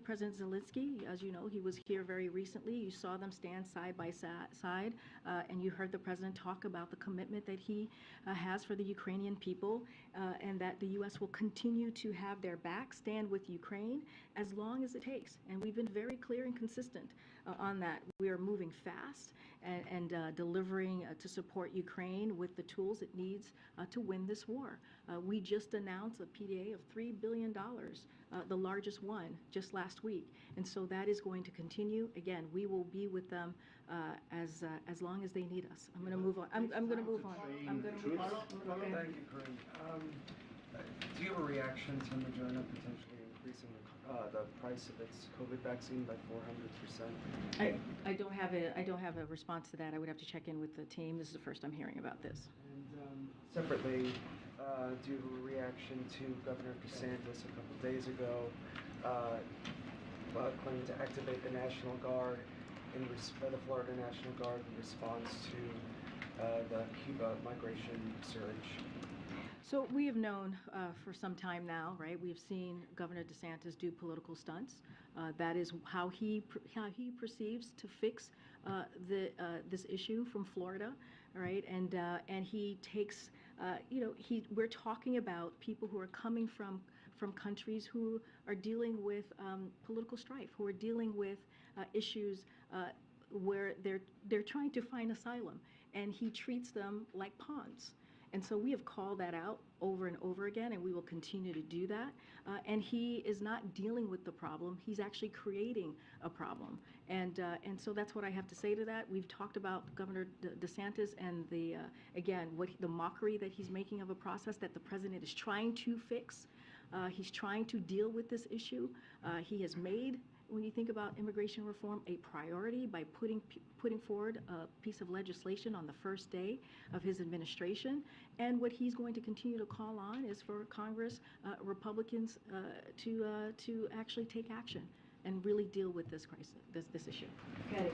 President Zelensky, as you know, he was here very recently. You saw them stand side by side, and you heard the president talk about the commitment that he has for the Ukrainian people, and that the U.S. will continue to have their back, stand with Ukraine as long as it takes. And we've been very clear and consistent on that. We are moving fast and delivering to support Ukraine with the tools it needs to win this war. We just announced a PDA of $3 billion, the largest one just last week. And so that is going to continue. Again, we will be with them as long as they need us. I'm going to move on. I'm going to move on. Thank you, Corinne. Do you have a reaction to Moderna potentially increasing the price of its COVID vaccine by 400%? I don't have a response to that. I would have to check in with the team. This is the first I'm hearing about this. And separately, do you have a reaction to Governor DeSantis a couple days ago claiming to activate the National Guard, the Florida National Guard, in response to the Cuba migration surge? So we have known for some time now, right? We have seen Governor DeSantis do political stunts. That is how he perceives to fix this issue from Florida, right? And he takes, we're talking about people who are coming from from countries who are dealing with political strife, who are dealing with issues where they're trying to find asylum, and he treats them like pawns. And so we have called that out over and over again, and we will continue to do that. And he is not dealing with the problem; he's actually creating a problem. And so that's what I have to say to that. We've talked about Governor DeSantis and the mockery that he's making of a process that the president is trying to fix. He's trying to deal with this issue. He has made, when you think about immigration reform, a priority by putting forward a piece of legislation on the first day of his administration. And what he's going to continue to call on is for Congress, Republicans, to actually take action and really deal with this crisis, this issue. Okay.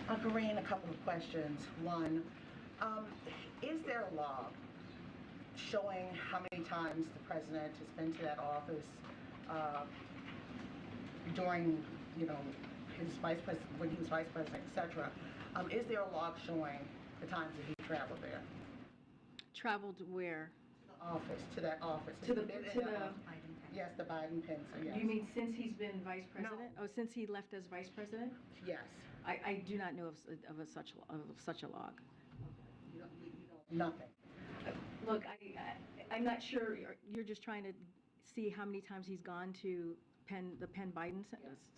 Corrine, a couple of questions. One, is there a log showing how many times the president has been to that office during, his vice president, when he was vice president, etc.? Is there a log showing the times that he traveled there? Traveled where? To that office. Yes, the Biden Pence. Yes. You mean since he's been vice president? No. Oh, since he left as vice president? Yes. I do not know of such a log. You don't, nothing. Look, I'm not sure. You're just trying to see how many times he's gone to the Penn Biden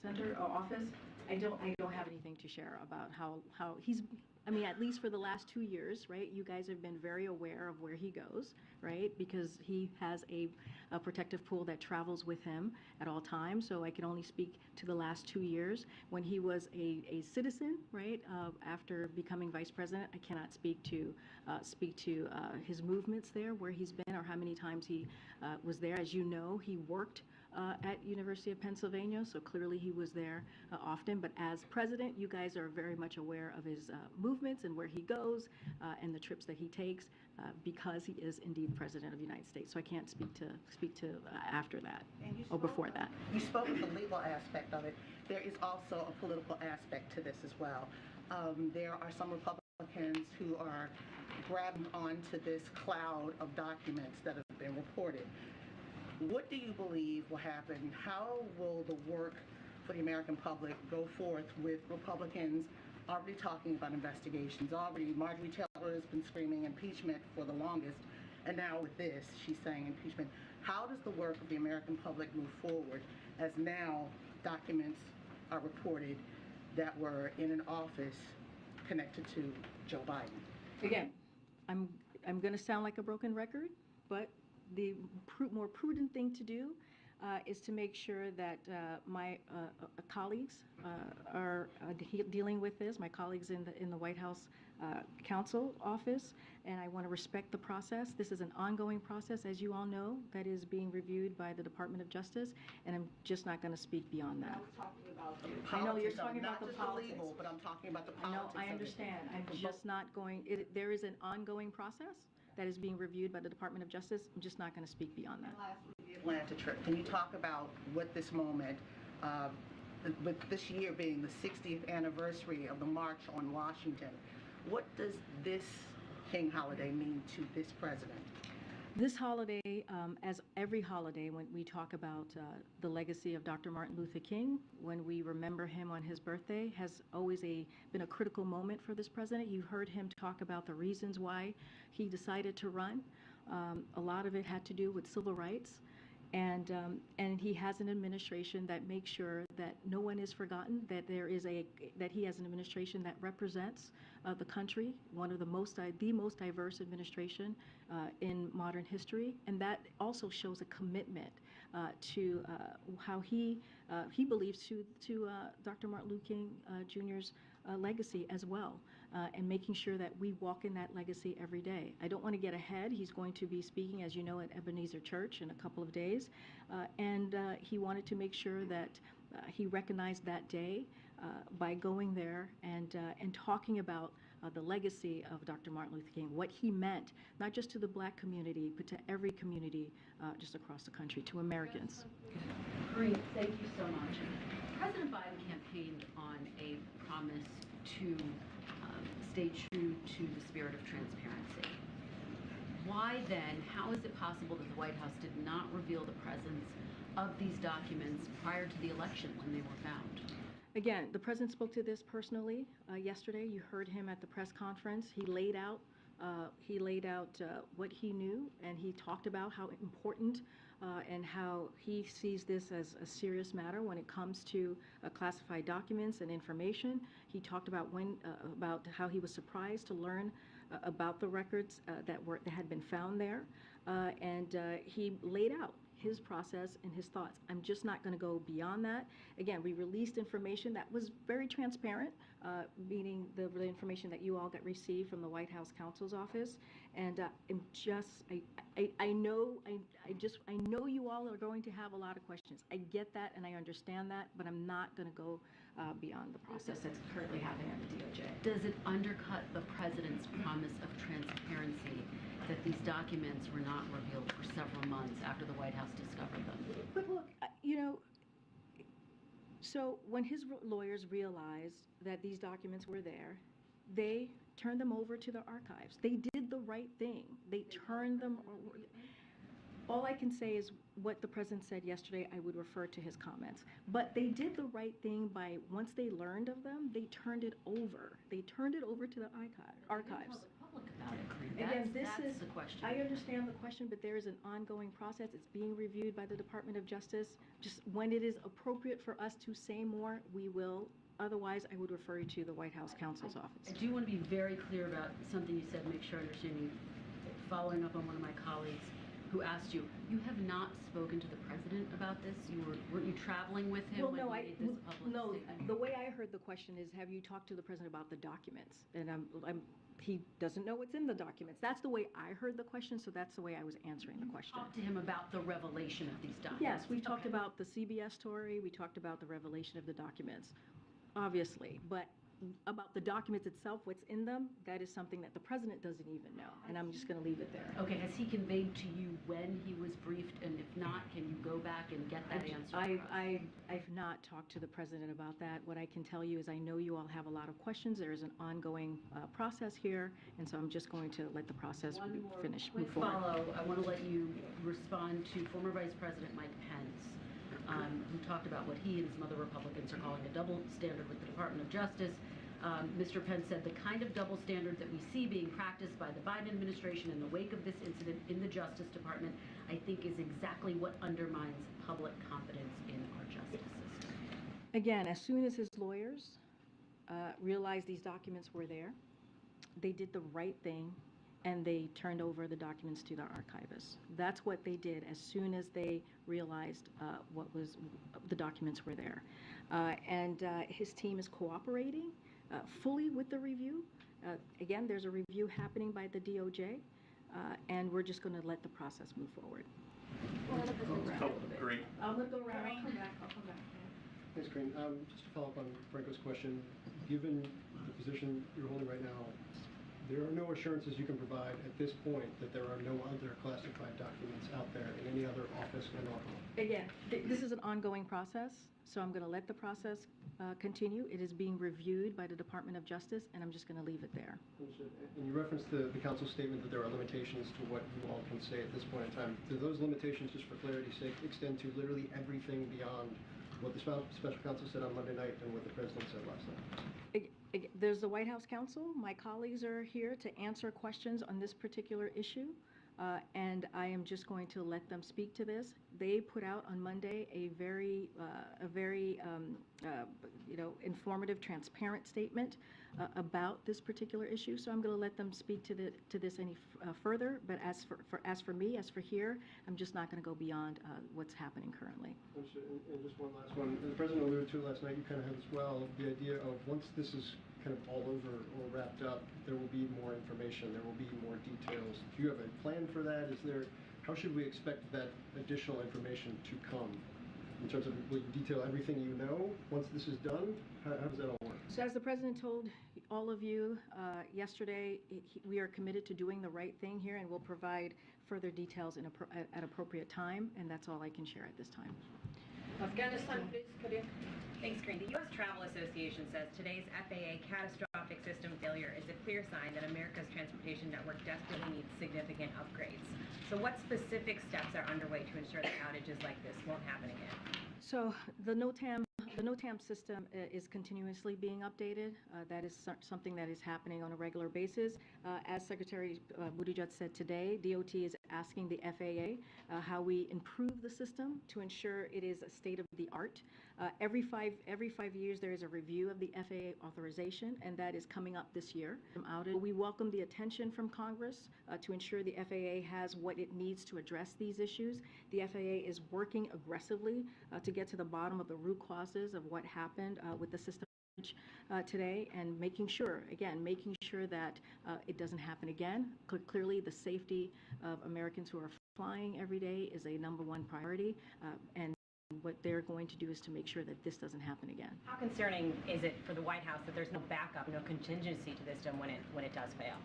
Center or office. I don't have anything to share about how he's. I mean, at least for the last 2 years, right? You guys have been very aware of where he goes, right? Because he has a protective pool that travels with him at all times. So I can only speak to the last 2 years. When he was a citizen, right? After becoming vice president, I cannot speak to his movements there, where he's been, or how many times he was there. As you know, he worked at University of Pennsylvania, so clearly he was there often. But as president, you guys are very much aware of his movements and where he goes and the trips that he takes because he is indeed president of the United States. So I can't speak to after that or before that. You spoke of the legal aspect of it. There is also a political aspect to this as well. There are some Republicans who are grabbing onto this cloud of documents that have been reported. What do you believe will happen? How will the work for the American public go forth with Republicans already talking about investigations? Already, Marjorie Taylor has been screaming impeachment for the longest, and now with this, she's saying impeachment. How does the work of the American public move forward as now documents are reported that were in an office connected to Joe Biden? Again, I'm going to sound like a broken record, but the more prudent thing to do is to make sure that my colleagues are dealing with this, my colleagues in the White House Counsel Office, and I want to respect the process. This is an ongoing process, as you all know, that is being reviewed by the Department of Justice, and I'm just not going to speak beyond that. I was talking about the politics. I know you're talking about the politics. Not just the legal, but I'm talking about the politics. I understand. I'm just not going. There is an ongoing process that is being reviewed by the Department of Justice. I'm just not going to speak beyond that. Lastly, the Atlanta trip. Can you talk about what this moment, with this year being the 60th anniversary of the March on Washington, what does this King holiday mean to this president? This holiday, as every holiday, when we talk about the legacy of Dr. Martin Luther King, when we remember him on his birthday, has always been a critical moment for this president. You heard him talk about the reasons why he decided to run. A lot of it had to do with civil rights. And he has an administration that makes sure that no one is forgotten, that he has an administration that represents the country, one of the most diverse administration in modern history, and that also shows a commitment to how he believes to Dr. Martin Luther King Jr.'s legacy as well, and making sure that we walk in that legacy every day. I don't want to get ahead. He's going to be speaking, as you know, at Ebenezer Church in a couple of days, and he wanted to make sure that he recognized that day by going there and talking about the legacy of Dr. Martin Luther King, what he meant, not just to the Black community, but to every community just across the country, to Americans. Great, thank you so much. President Biden campaigned on a promise to stay true to the spirit of transparency. Why then, how is it possible that the White House did not reveal the presence of these documents prior to the election when they were found? Again, the president spoke to this personally yesterday. You heard him at the press conference. He laid out what he knew, and he talked about how important and how he sees this as a serious matter when it comes to classified documents and information. He talked about about how he was surprised to learn about the records that had been found there, and he laid out his process and his thoughts. I'm just not going to go beyond that. Again, we released information that was very transparent, meaning the information that you all got received from the White House counsel's office. And I know you all are going to have a lot of questions. I get that and I understand that, but I'm not going to go beyond the process that's currently happening at the DOJ. Does it undercut the president's promise of transparency that these documents were not revealed for several months after the White House discovered them? But look, so when his lawyers realized that these documents were there, they turned them over to the archives. They did the right thing. They turned them over. All I can say is what the president said yesterday. I would refer to his comments. But they did the right thing by, once they learned of them, they turned it over. They turned it over to the archives. Again, that's the question. I understand the question, but there is an ongoing process. It's being reviewed by the Department of Justice. Just when it is appropriate for us to say more, we will. Otherwise, I would refer you to the White House counsel's office. I do want to be very clear about something you said, make sure I understand you. Following up on one of my colleagues who asked you, you have not spoken to the president about this? Weren't you traveling with him when he made this public statement? The way I heard the question is, have you talked to the president about the documents? And he doesn't know what's in the documents. That's the way I heard the question, so that's the way I was answering the question. Talk to him about the revelation of these documents. Yes, we talked about the CBS story. We talked about the revelation of the documents, obviously. But about the documents itself, what's in them, that is something that the president doesn't even know. And I'm just going to leave it there. Okay, has he conveyed to you when he was briefed? And if not, can you go back and get that answer? I've not talked to the president about that. What I can tell you is I know you all have a lot of questions. There is an ongoing process here, and so I'm just going to let the process move forward. I want to let you respond to former Vice President Mike Pence, who talked about what he and some other Republicans are calling a double standard with the Department of Justice. Mr. Pence said the kind of double standard that we see being practiced by the Biden administration in the wake of this incident in the Justice Department, I think is exactly what undermines public confidence in our justice system. Again, as soon as his lawyers realized these documents were there, they did the right thing and they turned over the documents to the archivists. That's what they did as soon as they realized the documents were there. And his team is cooperating fully with the review. Again, there's a review happening by the DOJ, and we're just going to let the process move forward. Great. I'm going to go around. I'll come back. Thanks, Corinne. Just to follow up on Franco's question, given the position you're holding right now, there are no assurances you can provide at this point that there are no other classified documents out there in any other office in Norfolk. Again, this is an ongoing process, so I'm going to let the process continue. It is being reviewed by the Department of Justice, and I'm just going to leave it there. And you referenced the council's statement that there are limitations to what you all can say at this point in time. Do those limitations, just for clarity's sake, extend to literally everything beyond what the special counsel said on Monday night and what the president said last night? There's the White House counsel. My colleagues are here to answer questions on this particular issue, and I am just going to let them speak to this. They put out on Monday a very informative, transparent statement about this particular issue. So I'm going to let them speak to this any further. But as for me, as for here, I'm just not going to go beyond what's happening currently. And just one last one. The president alluded to last night, you kind of had as well, the idea of once this is kind of all over or wrapped up, there will be more information, there will be more details. Do you have a plan for that? How should we expect that additional information to come? In terms of, will you detail everything you know once this is done? How does that all work? So as the president told all of you yesterday, we are committed to doing the right thing here, and we'll provide further details at appropriate time, and that's all I can share at this time. Afghanistan, please, Korea. Thanks, Green. The U.S. Travel Association says today's FAA catastrophic system failure is a clear sign that America's transportation network desperately needs significant upgrades. So what specific steps are underway to ensure that outages like this won't happen again? So the NOTAM system is continuously being updated. That is something that is happening on a regular basis. As Secretary Buttigieg said today, DOT is asking the FAA how we improve the system to ensure it is a state of the art. Every five years there is a review of the FAA authorization, and that is coming up this year. We welcome the attention from Congress to ensure the FAA has what it needs to address these issues. The FAA is working aggressively to get to the bottom of the root causes of what happened with the system today, and making sure that it doesn't happen again. Clearly, the safety of Americans who are flying every day is a #1 priority, and what they're going to do is to make sure that this doesn't happen again. How concerning is it for the White House that there's no backup, no contingency to this system when it does fail?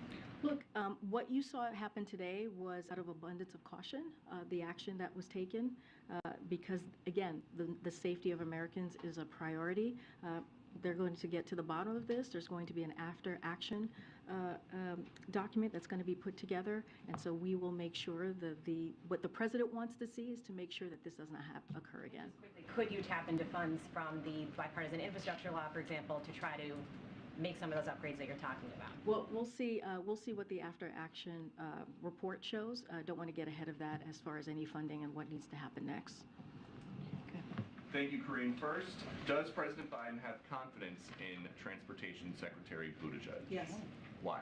Look, what you saw happen today was out of abundance of caution, the action that was taken, because, again, the safety of Americans is a priority. They're going to get to the bottom of this. There's going to be an after-action document that's going to be put together, and so we will make sure that what the president wants to see is to make sure that this doesn't occur again. Could you tap into funds from the bipartisan infrastructure law, for example, to try to make some of those upgrades that you're talking about? Well, we'll see what the after-action report shows. I don't want to get ahead of that as far as any funding and what needs to happen next. Thank you, Corinne. First, does President Biden have confidence in Transportation Secretary Buttigieg? Yes. Why?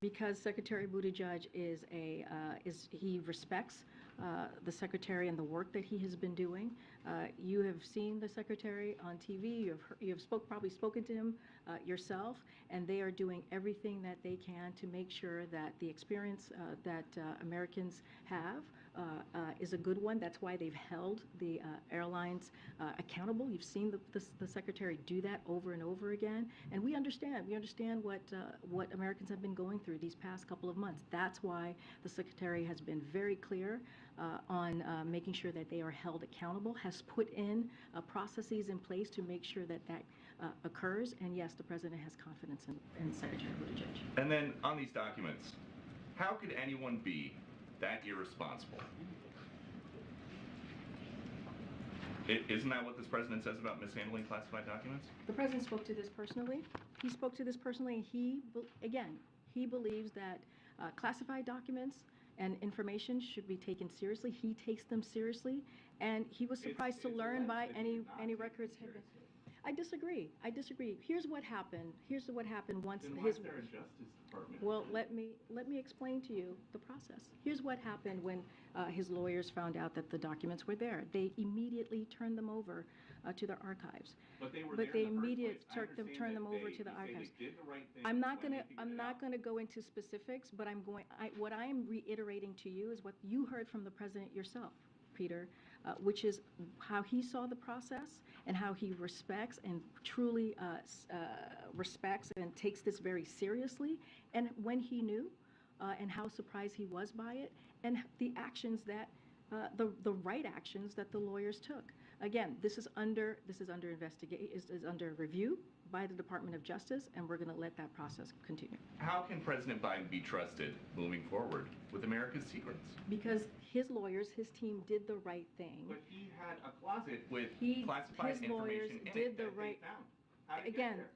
Because Secretary Buttigieg he respects the secretary and the work that he has been doing. You have seen the secretary on TV. You have probably spoken to him yourself, and they are doing everything that they can to make sure that the experience that Americans have is a good one. That's why they've held the airlines accountable. You've seen the secretary do that over and over again, and we understand. We understand what Americans have been going through these past couple of months. That's why the secretary has been very clear on making sure that they are held accountable, has put in processes in place to make sure that occurs, and yes, the president has confidence in Secretary Buttigieg. And then on these documents, how could anyone be that irresponsible? Isn't that what this president says about mishandling classified documents? The president spoke to this personally. He spoke to this personally. He believes that classified documents and information should be taken seriously. He takes them seriously, and he was surprised to learn by any records had been. I disagree. Here's what happened. Once his. Well, let me explain to you the process. Here's what happened when his lawyers found out that the documents were there. They immediately turned them over to their archives. But they were immediately turned them over to the archives. I'm not going to go into specifics, but what I am reiterating to you is what you heard from the president yourself, Peter, which is how he saw the process and how he respects and truly respects and takes this very seriously, and when he knew and how surprised he was by it, and the actions that the right actions that the lawyers took. Again, this is under investigation, is under review by the Department of Justice, and we're going to let that process continue. How can President Biden be trusted moving forward with America's secrets? Because his lawyers, his team did the right thing. But he had a closet with classified his lawyers information in did it the that right. they found. How did it get there?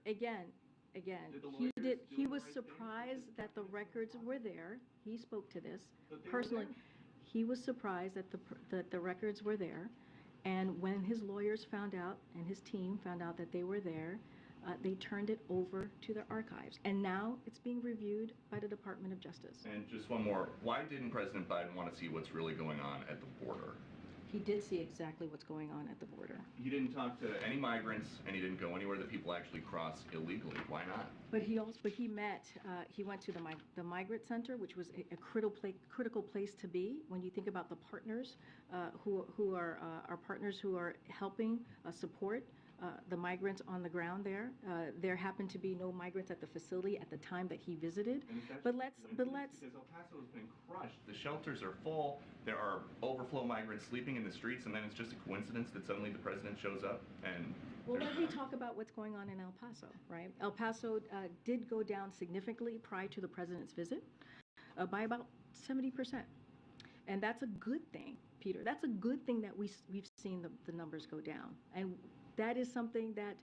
Again. He was surprised that the records were there. He spoke to this personally. He was surprised that the records were there, and when his lawyers found out and his team found out that they were there, they turned it over to their archives, and now it's being reviewed by the Department of Justice. And just one more, why didn't President Biden want to see what's really going on at the border? He did see exactly what's going on at the border. He didn't talk to any migrants, and he didn't go anywhere that people actually cross illegally. Why not? But he went to the migrant center, which was a critical place to be when you think about the partners who are our partners who are helping support the migrants on the ground there. There happened to be no migrants at the facility at the time that he visited. But let's because El Paso has been crushed. The shelters are full. There are overflow migrants sleeping in the streets, and then it's just a coincidence that suddenly the president shows up and. Well, let me talk about what's going on in El Paso, right? El Paso did go down significantly prior to the president's visit by about 70%. And that's a good thing, Peter. That's a good thing that we've seen the numbers go down. And that is something that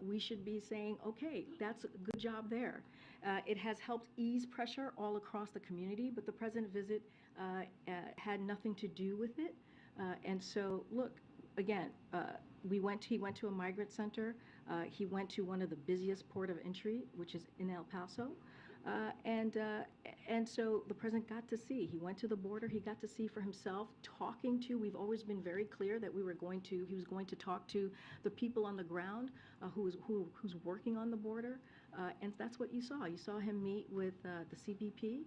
we should be saying, okay, that's a good job there. It has helped ease pressure all across the community, but the president's visit had nothing to do with it. And so, look, again, he went to a migrant center. He went to one of the busiest port of entry, which is in El Paso. And so the president got to see. He went to the border. He got to see for himself, talking to. We've always been very clear that he was going to talk to the people on the ground who's working on the border, and that's what you saw. You saw him meet with the CBP.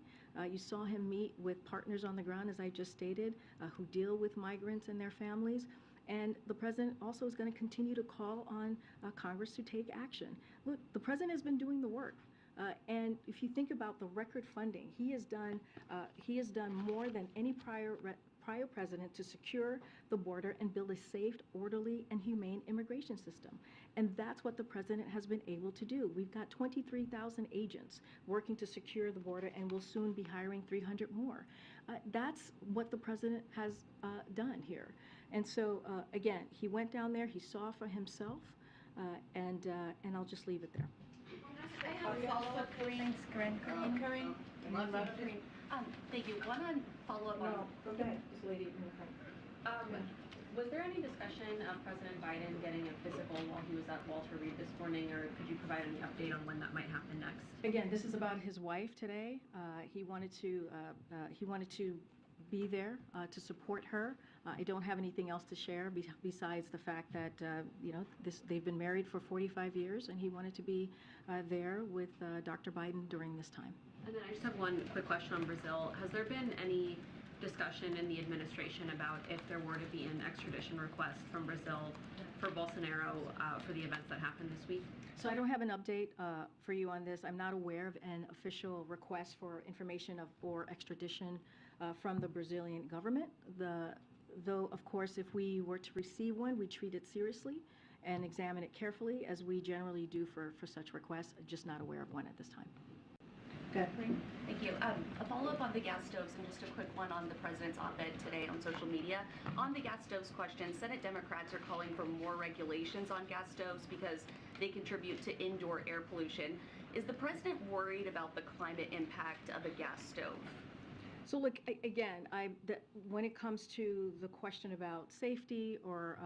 You saw him meet with partners on the ground, as I just stated, who deal with migrants and their families. And the president also is going to continue to call on Congress to take action. Look, the president has been doing the work. And if you think about the record funding, he has done more than any prior president to secure the border and build a safe, orderly, and humane immigration system. And that's what the president has been able to do. We've got 23,000 agents working to secure the border, and we'll soon be hiring 300 more. That's what the president has done here. And so, again, he went down there, he saw for himself, and I'll just leave it there. I have a follow-up, Corinne. Thanks, Corinne. Corinne. Thank you. One on follow-up on. No, go ahead, this lady in the front. Was there any discussion of President Biden getting a physical while he was at Walter Reed this morning, or could you provide any update on when that might happen next? Again, this is about his wife today. He wanted to be there to support her. I don't have anything else to share besides the fact that they've been married for 45 years, and he wanted to be there with Dr. Biden during this time. And then I just have one quick question on Brazil. Has there been any discussion in the administration about if there were to be an extradition request from Brazil for Bolsonaro for the events that happened this week? So I don't have an update for you on this. I'm not aware of an official request for information or extradition from the Brazilian government. Though, of course, if we were to receive one, we treat it seriously and examine it carefully, as we generally do for such requests. Just not aware of one at this time. Good. Thank you. A follow-up on the gas stoves, and just a quick one on the president's op-ed today on social media. On the gas stoves question, Senate Democrats are calling for more regulations on gas stoves because they contribute to indoor air pollution. Is the president worried about the climate impact of a gas stove? So look, again, when it comes to the question about safety or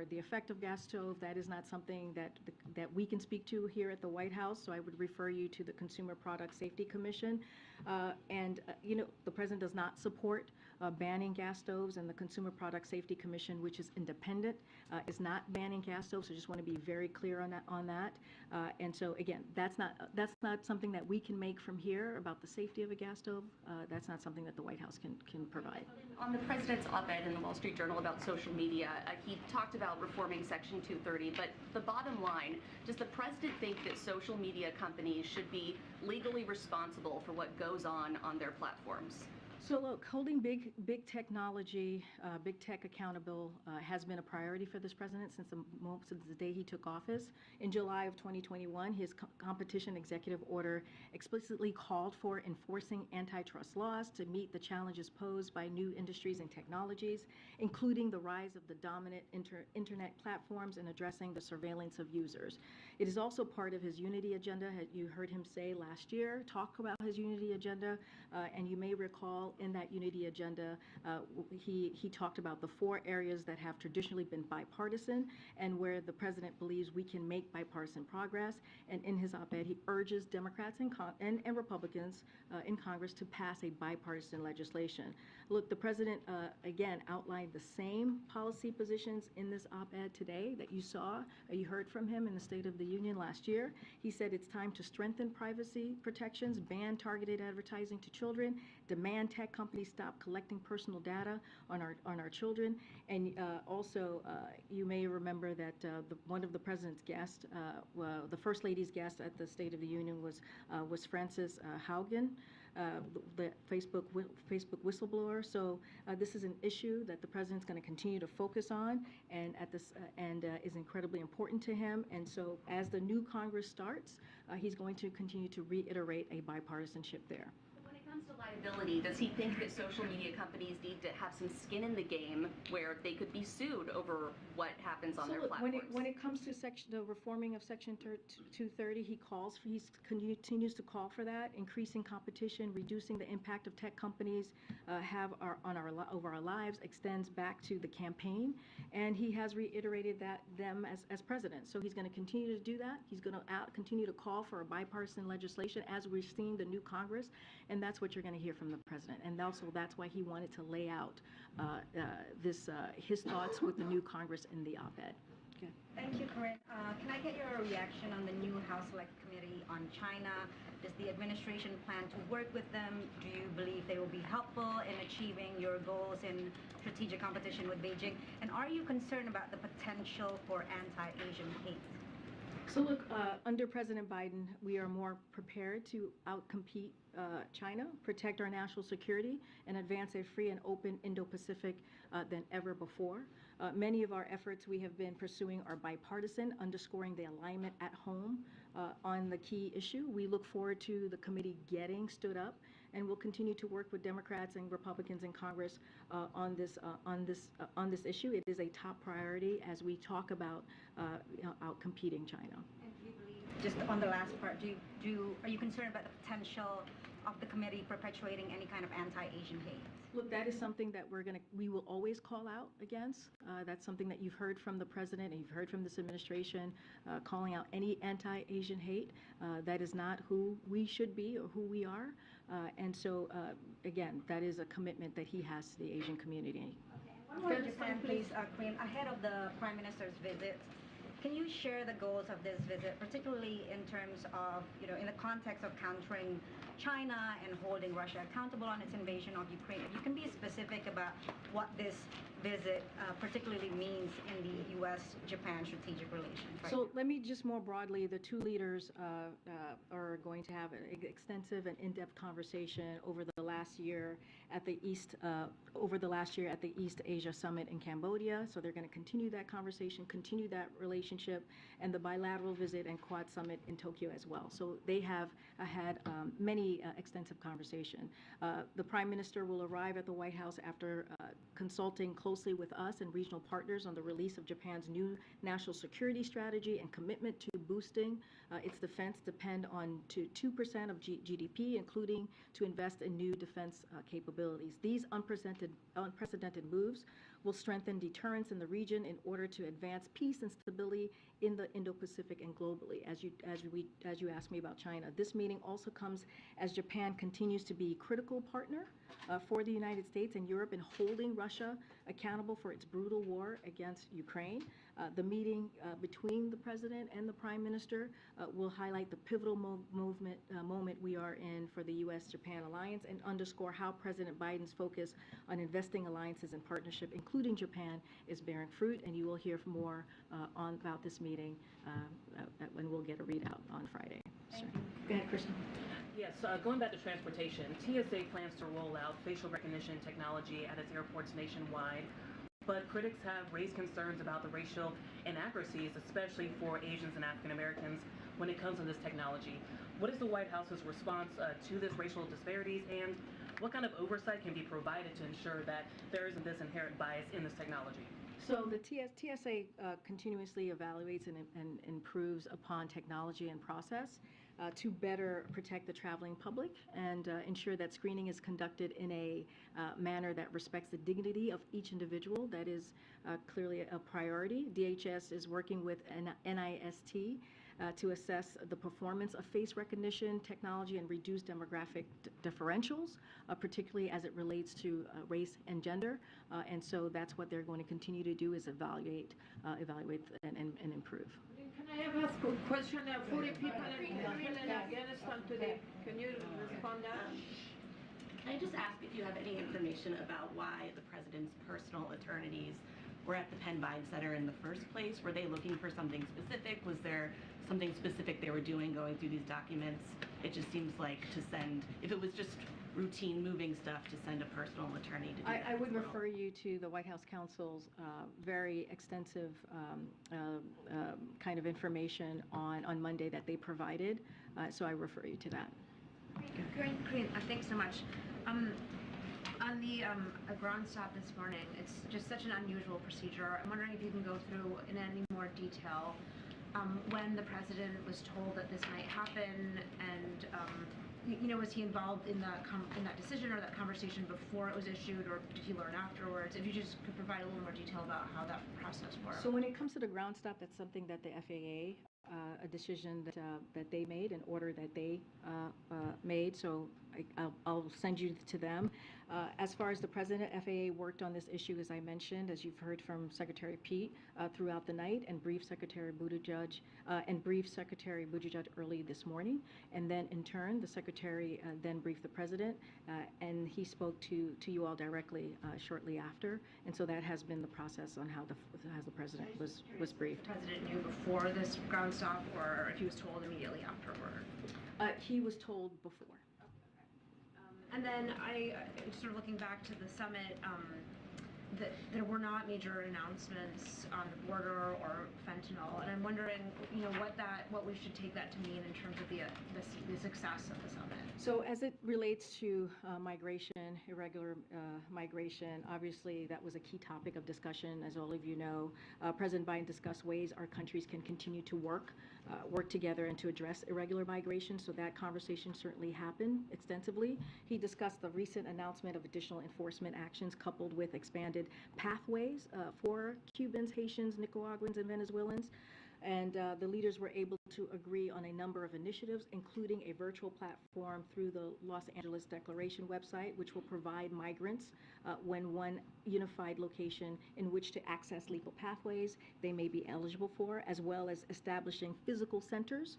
the effect of gas stove, that is not something that we can speak to here at the White House. So I would refer you to the Consumer Product Safety Commission. The president does not support banning gas stoves, and the Consumer Product Safety Commission, which is independent, is not banning gas stoves. So I just want to be very clear on that. And so again, that's not something that we can make from here about the safety of a gas stove. That's not something that the White House can provide. On the president's op-ed in the Wall Street Journal about social media, he talked about reforming Section 230, but the bottom line, does the president think that social media companies should be legally responsible for what goes on their platforms? So look, holding big technology, big tech accountable has been a priority for this president since the day he took office. In July of 2021, his competition executive order explicitly called for enforcing antitrust laws to meet the challenges posed by new industries and technologies, including the rise of the dominant internet platforms and addressing the surveillance of users. It is also part of his unity agenda. You heard him say last year, talk about his unity agenda, and you may recall in that unity agenda, he talked about the 4 areas that have traditionally been bipartisan and where the president believes we can make bipartisan progress. And in his op-ed, he urges Democrats and Republicans in Congress to pass a bipartisan legislation. Look, the president, again, outlined the same policy positions in this op-ed today that you saw, you heard from him in the State of the Union last year. He said it's time to strengthen privacy protections, ban targeted advertising to children, demand tech companies stop collecting personal data on our children. And also, you may remember that one of the president's guests, the First Lady's guest at the State of the Union was Frances Haugen, the Facebook whistleblower. So this is an issue that the president's going to continue to focus on, and is incredibly important to him. And so, as the new Congress starts, he's going to continue to reiterate a bipartisanship there. When it comes to liability, does he think that social media companies need to have some skin in the game where they could be sued over what happens on their platforms? When it comes to the reforming of Section 230, he continues to call for that, increasing competition, reducing the impact of tech companies over our lives, extends back to the campaign, and he has reiterated that them as president. So he's going to continue to do that. He's going to continue to call for a bipartisan legislation as we're seeing the new Congress, and that's what you're going to hear from the president. And also that's why he wanted to lay out his thoughts with the new Congress in the op-ed. Okay. Thank you, Corinne. Can I get your reaction on the new House Select Committee on China? Does the administration plan to work with them? Do you believe they will be helpful in achieving your goals in strategic competition with Beijing? And are you concerned about the potential for anti-Asian hate? So look, under President Biden, we are more prepared to outcompete China, protect our national security, and advance a free and open Indo-Pacific than ever before. Many of our efforts we have been pursuing are bipartisan, underscoring the alignment at home on the key issue. We look forward to the committee getting stood up, and we'll continue to work with Democrats and Republicans in Congress on this issue. It is a top priority as we talk about outcompeting China. And do you believe, just on the last part, are you concerned about the potential of the committee perpetuating any kind of anti-Asian hate? Look, that is something that we will always call out against. That's something that you've heard from the president and you've heard from this administration, calling out any anti-Asian hate. That is not who we should be or who we are. And so, again, that is a commitment that he has to the Asian community. One more Japan, please, Queen. Ahead of the Prime Minister's visit, can you share the goals of this visit, particularly in terms of, in the context of countering China and holding Russia accountable on its invasion of Ukraine? If you can be specific about what this visit particularly means in the U.S.-Japan strategic relations. Right? So let me just more broadly, the two leaders are going to have an extensive and in-depth conversation over the last year at the East Asia Summit in Cambodia. So they're going to continue that conversation, continue that relationship, and the bilateral visit and Quad Summit in Tokyo as well. So they have had many extensive conversation. The Prime Minister will arrive at the White House after consulting closely with us and regional partners on the release of Japan's new national security strategy and commitment to boosting its defense depend on to 2% of GDP, including to invest in new defense capabilities. These unprecedented moves will strengthen deterrence in the region in order to advance peace and stability in the Indo-Pacific and globally. As you asked me about China, this meeting also comes as Japan continues to be a critical partner for the United States and Europe in holding Russia accountable for its brutal war against Ukraine. The meeting between the President and the Prime Minister will highlight the pivotal moment we are in for the U.S.-Japan alliance and underscore how President Biden's focus on investing alliances and partnership, including Japan, is bearing fruit. And you will hear more about this meeting when we'll get a readout on Friday. Go ahead, Kristen. Yes, going back to transportation, TSA plans to roll out facial recognition technology at its airports nationwide, but critics have raised concerns about the racial inaccuracies, especially for Asians and African Americans, when it comes to this technology. What is the White House's response to this racial disparities, and what kind of oversight can be provided to ensure that there isn't this inherent bias in this technology? So the TSA continuously evaluates and improves upon technology and process to better protect the traveling public and ensure that screening is conducted in a manner that respects the dignity of each individual. That is clearly a priority. DHS is working with NIST to assess the performance of face recognition technology and reduce demographic differentials, particularly as it relates to race and gender. And so that's what they're going to continue to do, is evaluate and improve. Can I ask a question? 40 people in Afghanistan today. Can you respond to that? Can I just ask if you have any information about why the president's personal attorneys were at the Penn Biden Center in the first place? Were they looking for something specific? Was there something specific they were doing going through these documents? It just seems like to send, if it was just routine moving stuff, to send a personal attorney to do that. I would as well. refer you to the White House counsel's very extensive kind of information on Monday that they provided. So I refer you to that. Great. Thanks so much. On the ground stop this morning, it's just such an unusual procedure. I'm wondering if you can go through in any more detail when the president was told that this might happen, and was he involved in that decision or that conversation before it was issued, or did he learn afterwards? If you just could provide a little more detail about how that process worked. So when it comes to the ground stop, that's something that the FAA, a decision that they made, an order that they made. So I'll send you to them. As far as the president, FAA worked on this issue, as I mentioned, as you've heard from Secretary Pete throughout the night, and briefed Secretary Buttigieg early this morning. And then in turn, the secretary then briefed the president, and he spoke to you all directly shortly after. And so that has been the process on how the president was briefed. The president knew before this ground stop, or if he was told immediately afterward? He was told before. And then sort of looking back to the summit, that there were not major announcements on the border or fentanyl, and I'm wondering, what we should take that to mean in terms of the success of the summit. So as it relates to migration, irregular migration, obviously that was a key topic of discussion, as all of you know. President Biden discussed ways our countries can continue to work together and to address irregular migration, so that conversation certainly happened extensively. He discussed the recent announcement of additional enforcement actions coupled with expanded pathways for Cubans, Haitians, Nicaraguans, and Venezuelans. And the leaders were able to agree on a number of initiatives, including a virtual platform through the Los Angeles Declaration website, which will provide migrants when one unified location in which to access legal pathways they may be eligible for, as well as establishing physical centers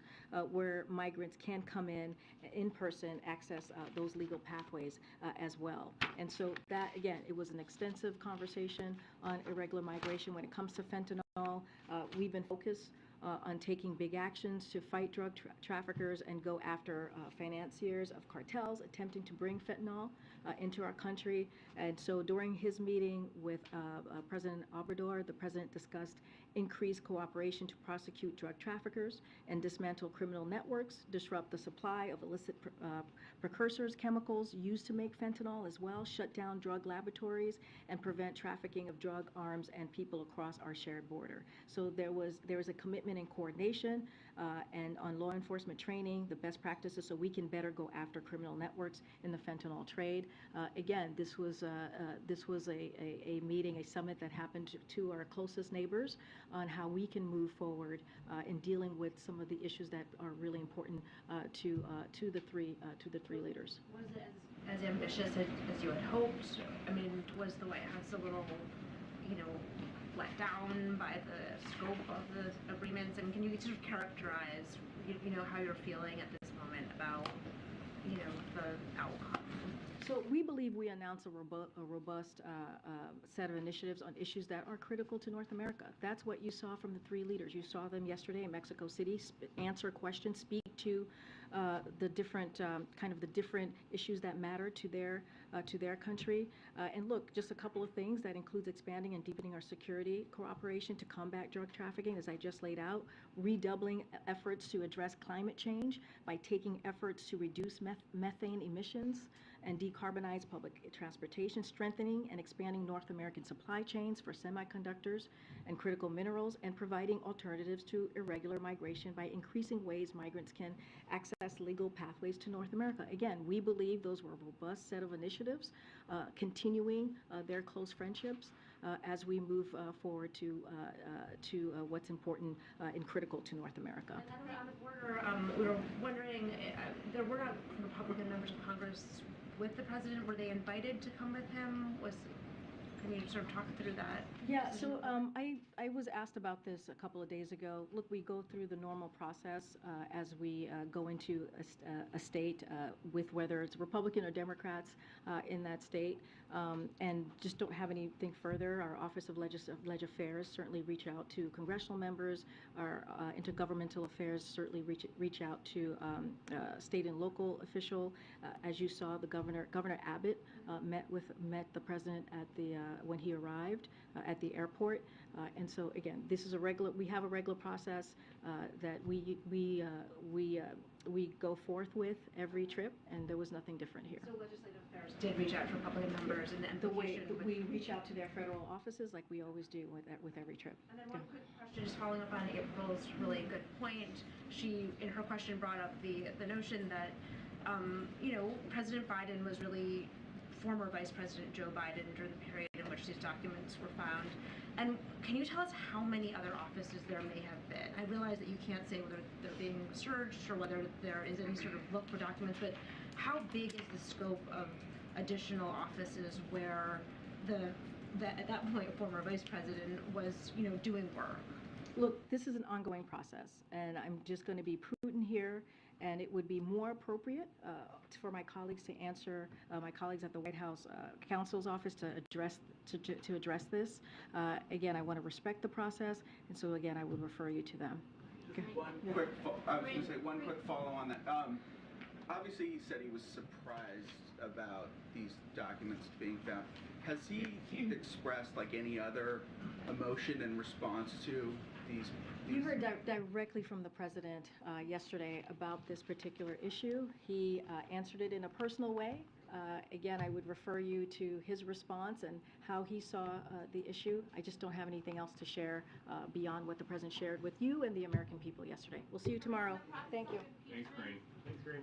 where migrants can come in person, access those legal pathways as well. And so that, again, it was an extensive conversation on irregular migration. When it comes to fentanyl, we've been focused on taking big actions to fight drug traffickers and go after financiers of cartels attempting to bring fentanyl into our country. And so during his meeting with President Obrador, the president discussed increased cooperation to prosecute drug traffickers and dismantle criminal networks, disrupt the supply of illicit precursors, chemicals used to make fentanyl as well, shut down drug laboratories, and prevent trafficking of drug, arms, and people across our shared border. So there was a commitment and coordination and on law enforcement training, the best practices, so we can better go after criminal networks in the fentanyl trade. Again, this was a meeting, a summit that happened to our closest neighbors on how we can move forward in dealing with some of the issues that are really important to the three leaders. Was it as ambitious as you had hoped? I mean, was the White House a little, let down by the scope of the agreements? And can you sort of characterize, how you're feeling at this moment about, the outcome? So we believe we announced a robust set of initiatives on issues that are critical to North America. That's what you saw from the three leaders. You saw them yesterday in Mexico City answer questions, speak to the different different issues that matter to their country. And look, just a couple of things that includes expanding and deepening our security cooperation to combat drug trafficking, as I just laid out, redoubling efforts to address climate change by taking efforts to reduce methane emissions and decarbonize public transportation, strengthening and expanding North American supply chains for semiconductors and critical minerals, and providing alternatives to irregular migration by increasing ways migrants can access legal pathways to North America. Again, we believe those were a robust set of initiatives, continuing their close friendships as we move forward to what's important and critical to North America. And then on the border, we were wondering, there were not Republican members of Congress with the president. Were they invited to come with him? Can you sort of talk through that? Yeah, so I was asked about this a couple of days ago. Look, we go through the normal process as we go into a state with whether it's Republican or Democrats in that state, and just don't have anything further. Our Office of Legislative Affairs certainly reach out to congressional members. Our Intergovernmental Affairs certainly reach out to state and local official. As you saw, the Governor Abbott met the president at the when he arrived at the airport, and so again, this is we have a regular process that we go forth with every trip, and there was nothing different here. So Legislative Affairs did reach out to Republican members, and the way we reach out to their federal offices, like we always do with every trip. And then one quick question, just following up on April's really good point. She, in her question, brought up the notion that President Biden was really former Vice President Joe Biden during the period in which these documents were found. And can you tell us how many other offices there may have been? I realize that you can't say whether they're being searched or whether there is any sort of look for documents, but how big is the scope of additional offices where at that point former Vice President was doing work? Look, this is an ongoing process, and I'm just going to be prudent here, and it would be more appropriate for my colleagues to answer, my colleagues at the White House counsel's office to address this. Again, I want to respect the process, and so again, I would refer you to them. Okay. I was going to say one quick follow on that. Obviously, he said he was surprised about these documents being found. Has he expressed like any other emotion in response to these? You heard directly from the president yesterday about this particular issue. He answered it in a personal way. Again, I would refer you to his response and how he saw the issue. I just don't have anything else to share beyond what the president shared with you and the American people yesterday. We'll see you tomorrow. Thank you. Thanks, Corinne. Thanks, Corinne.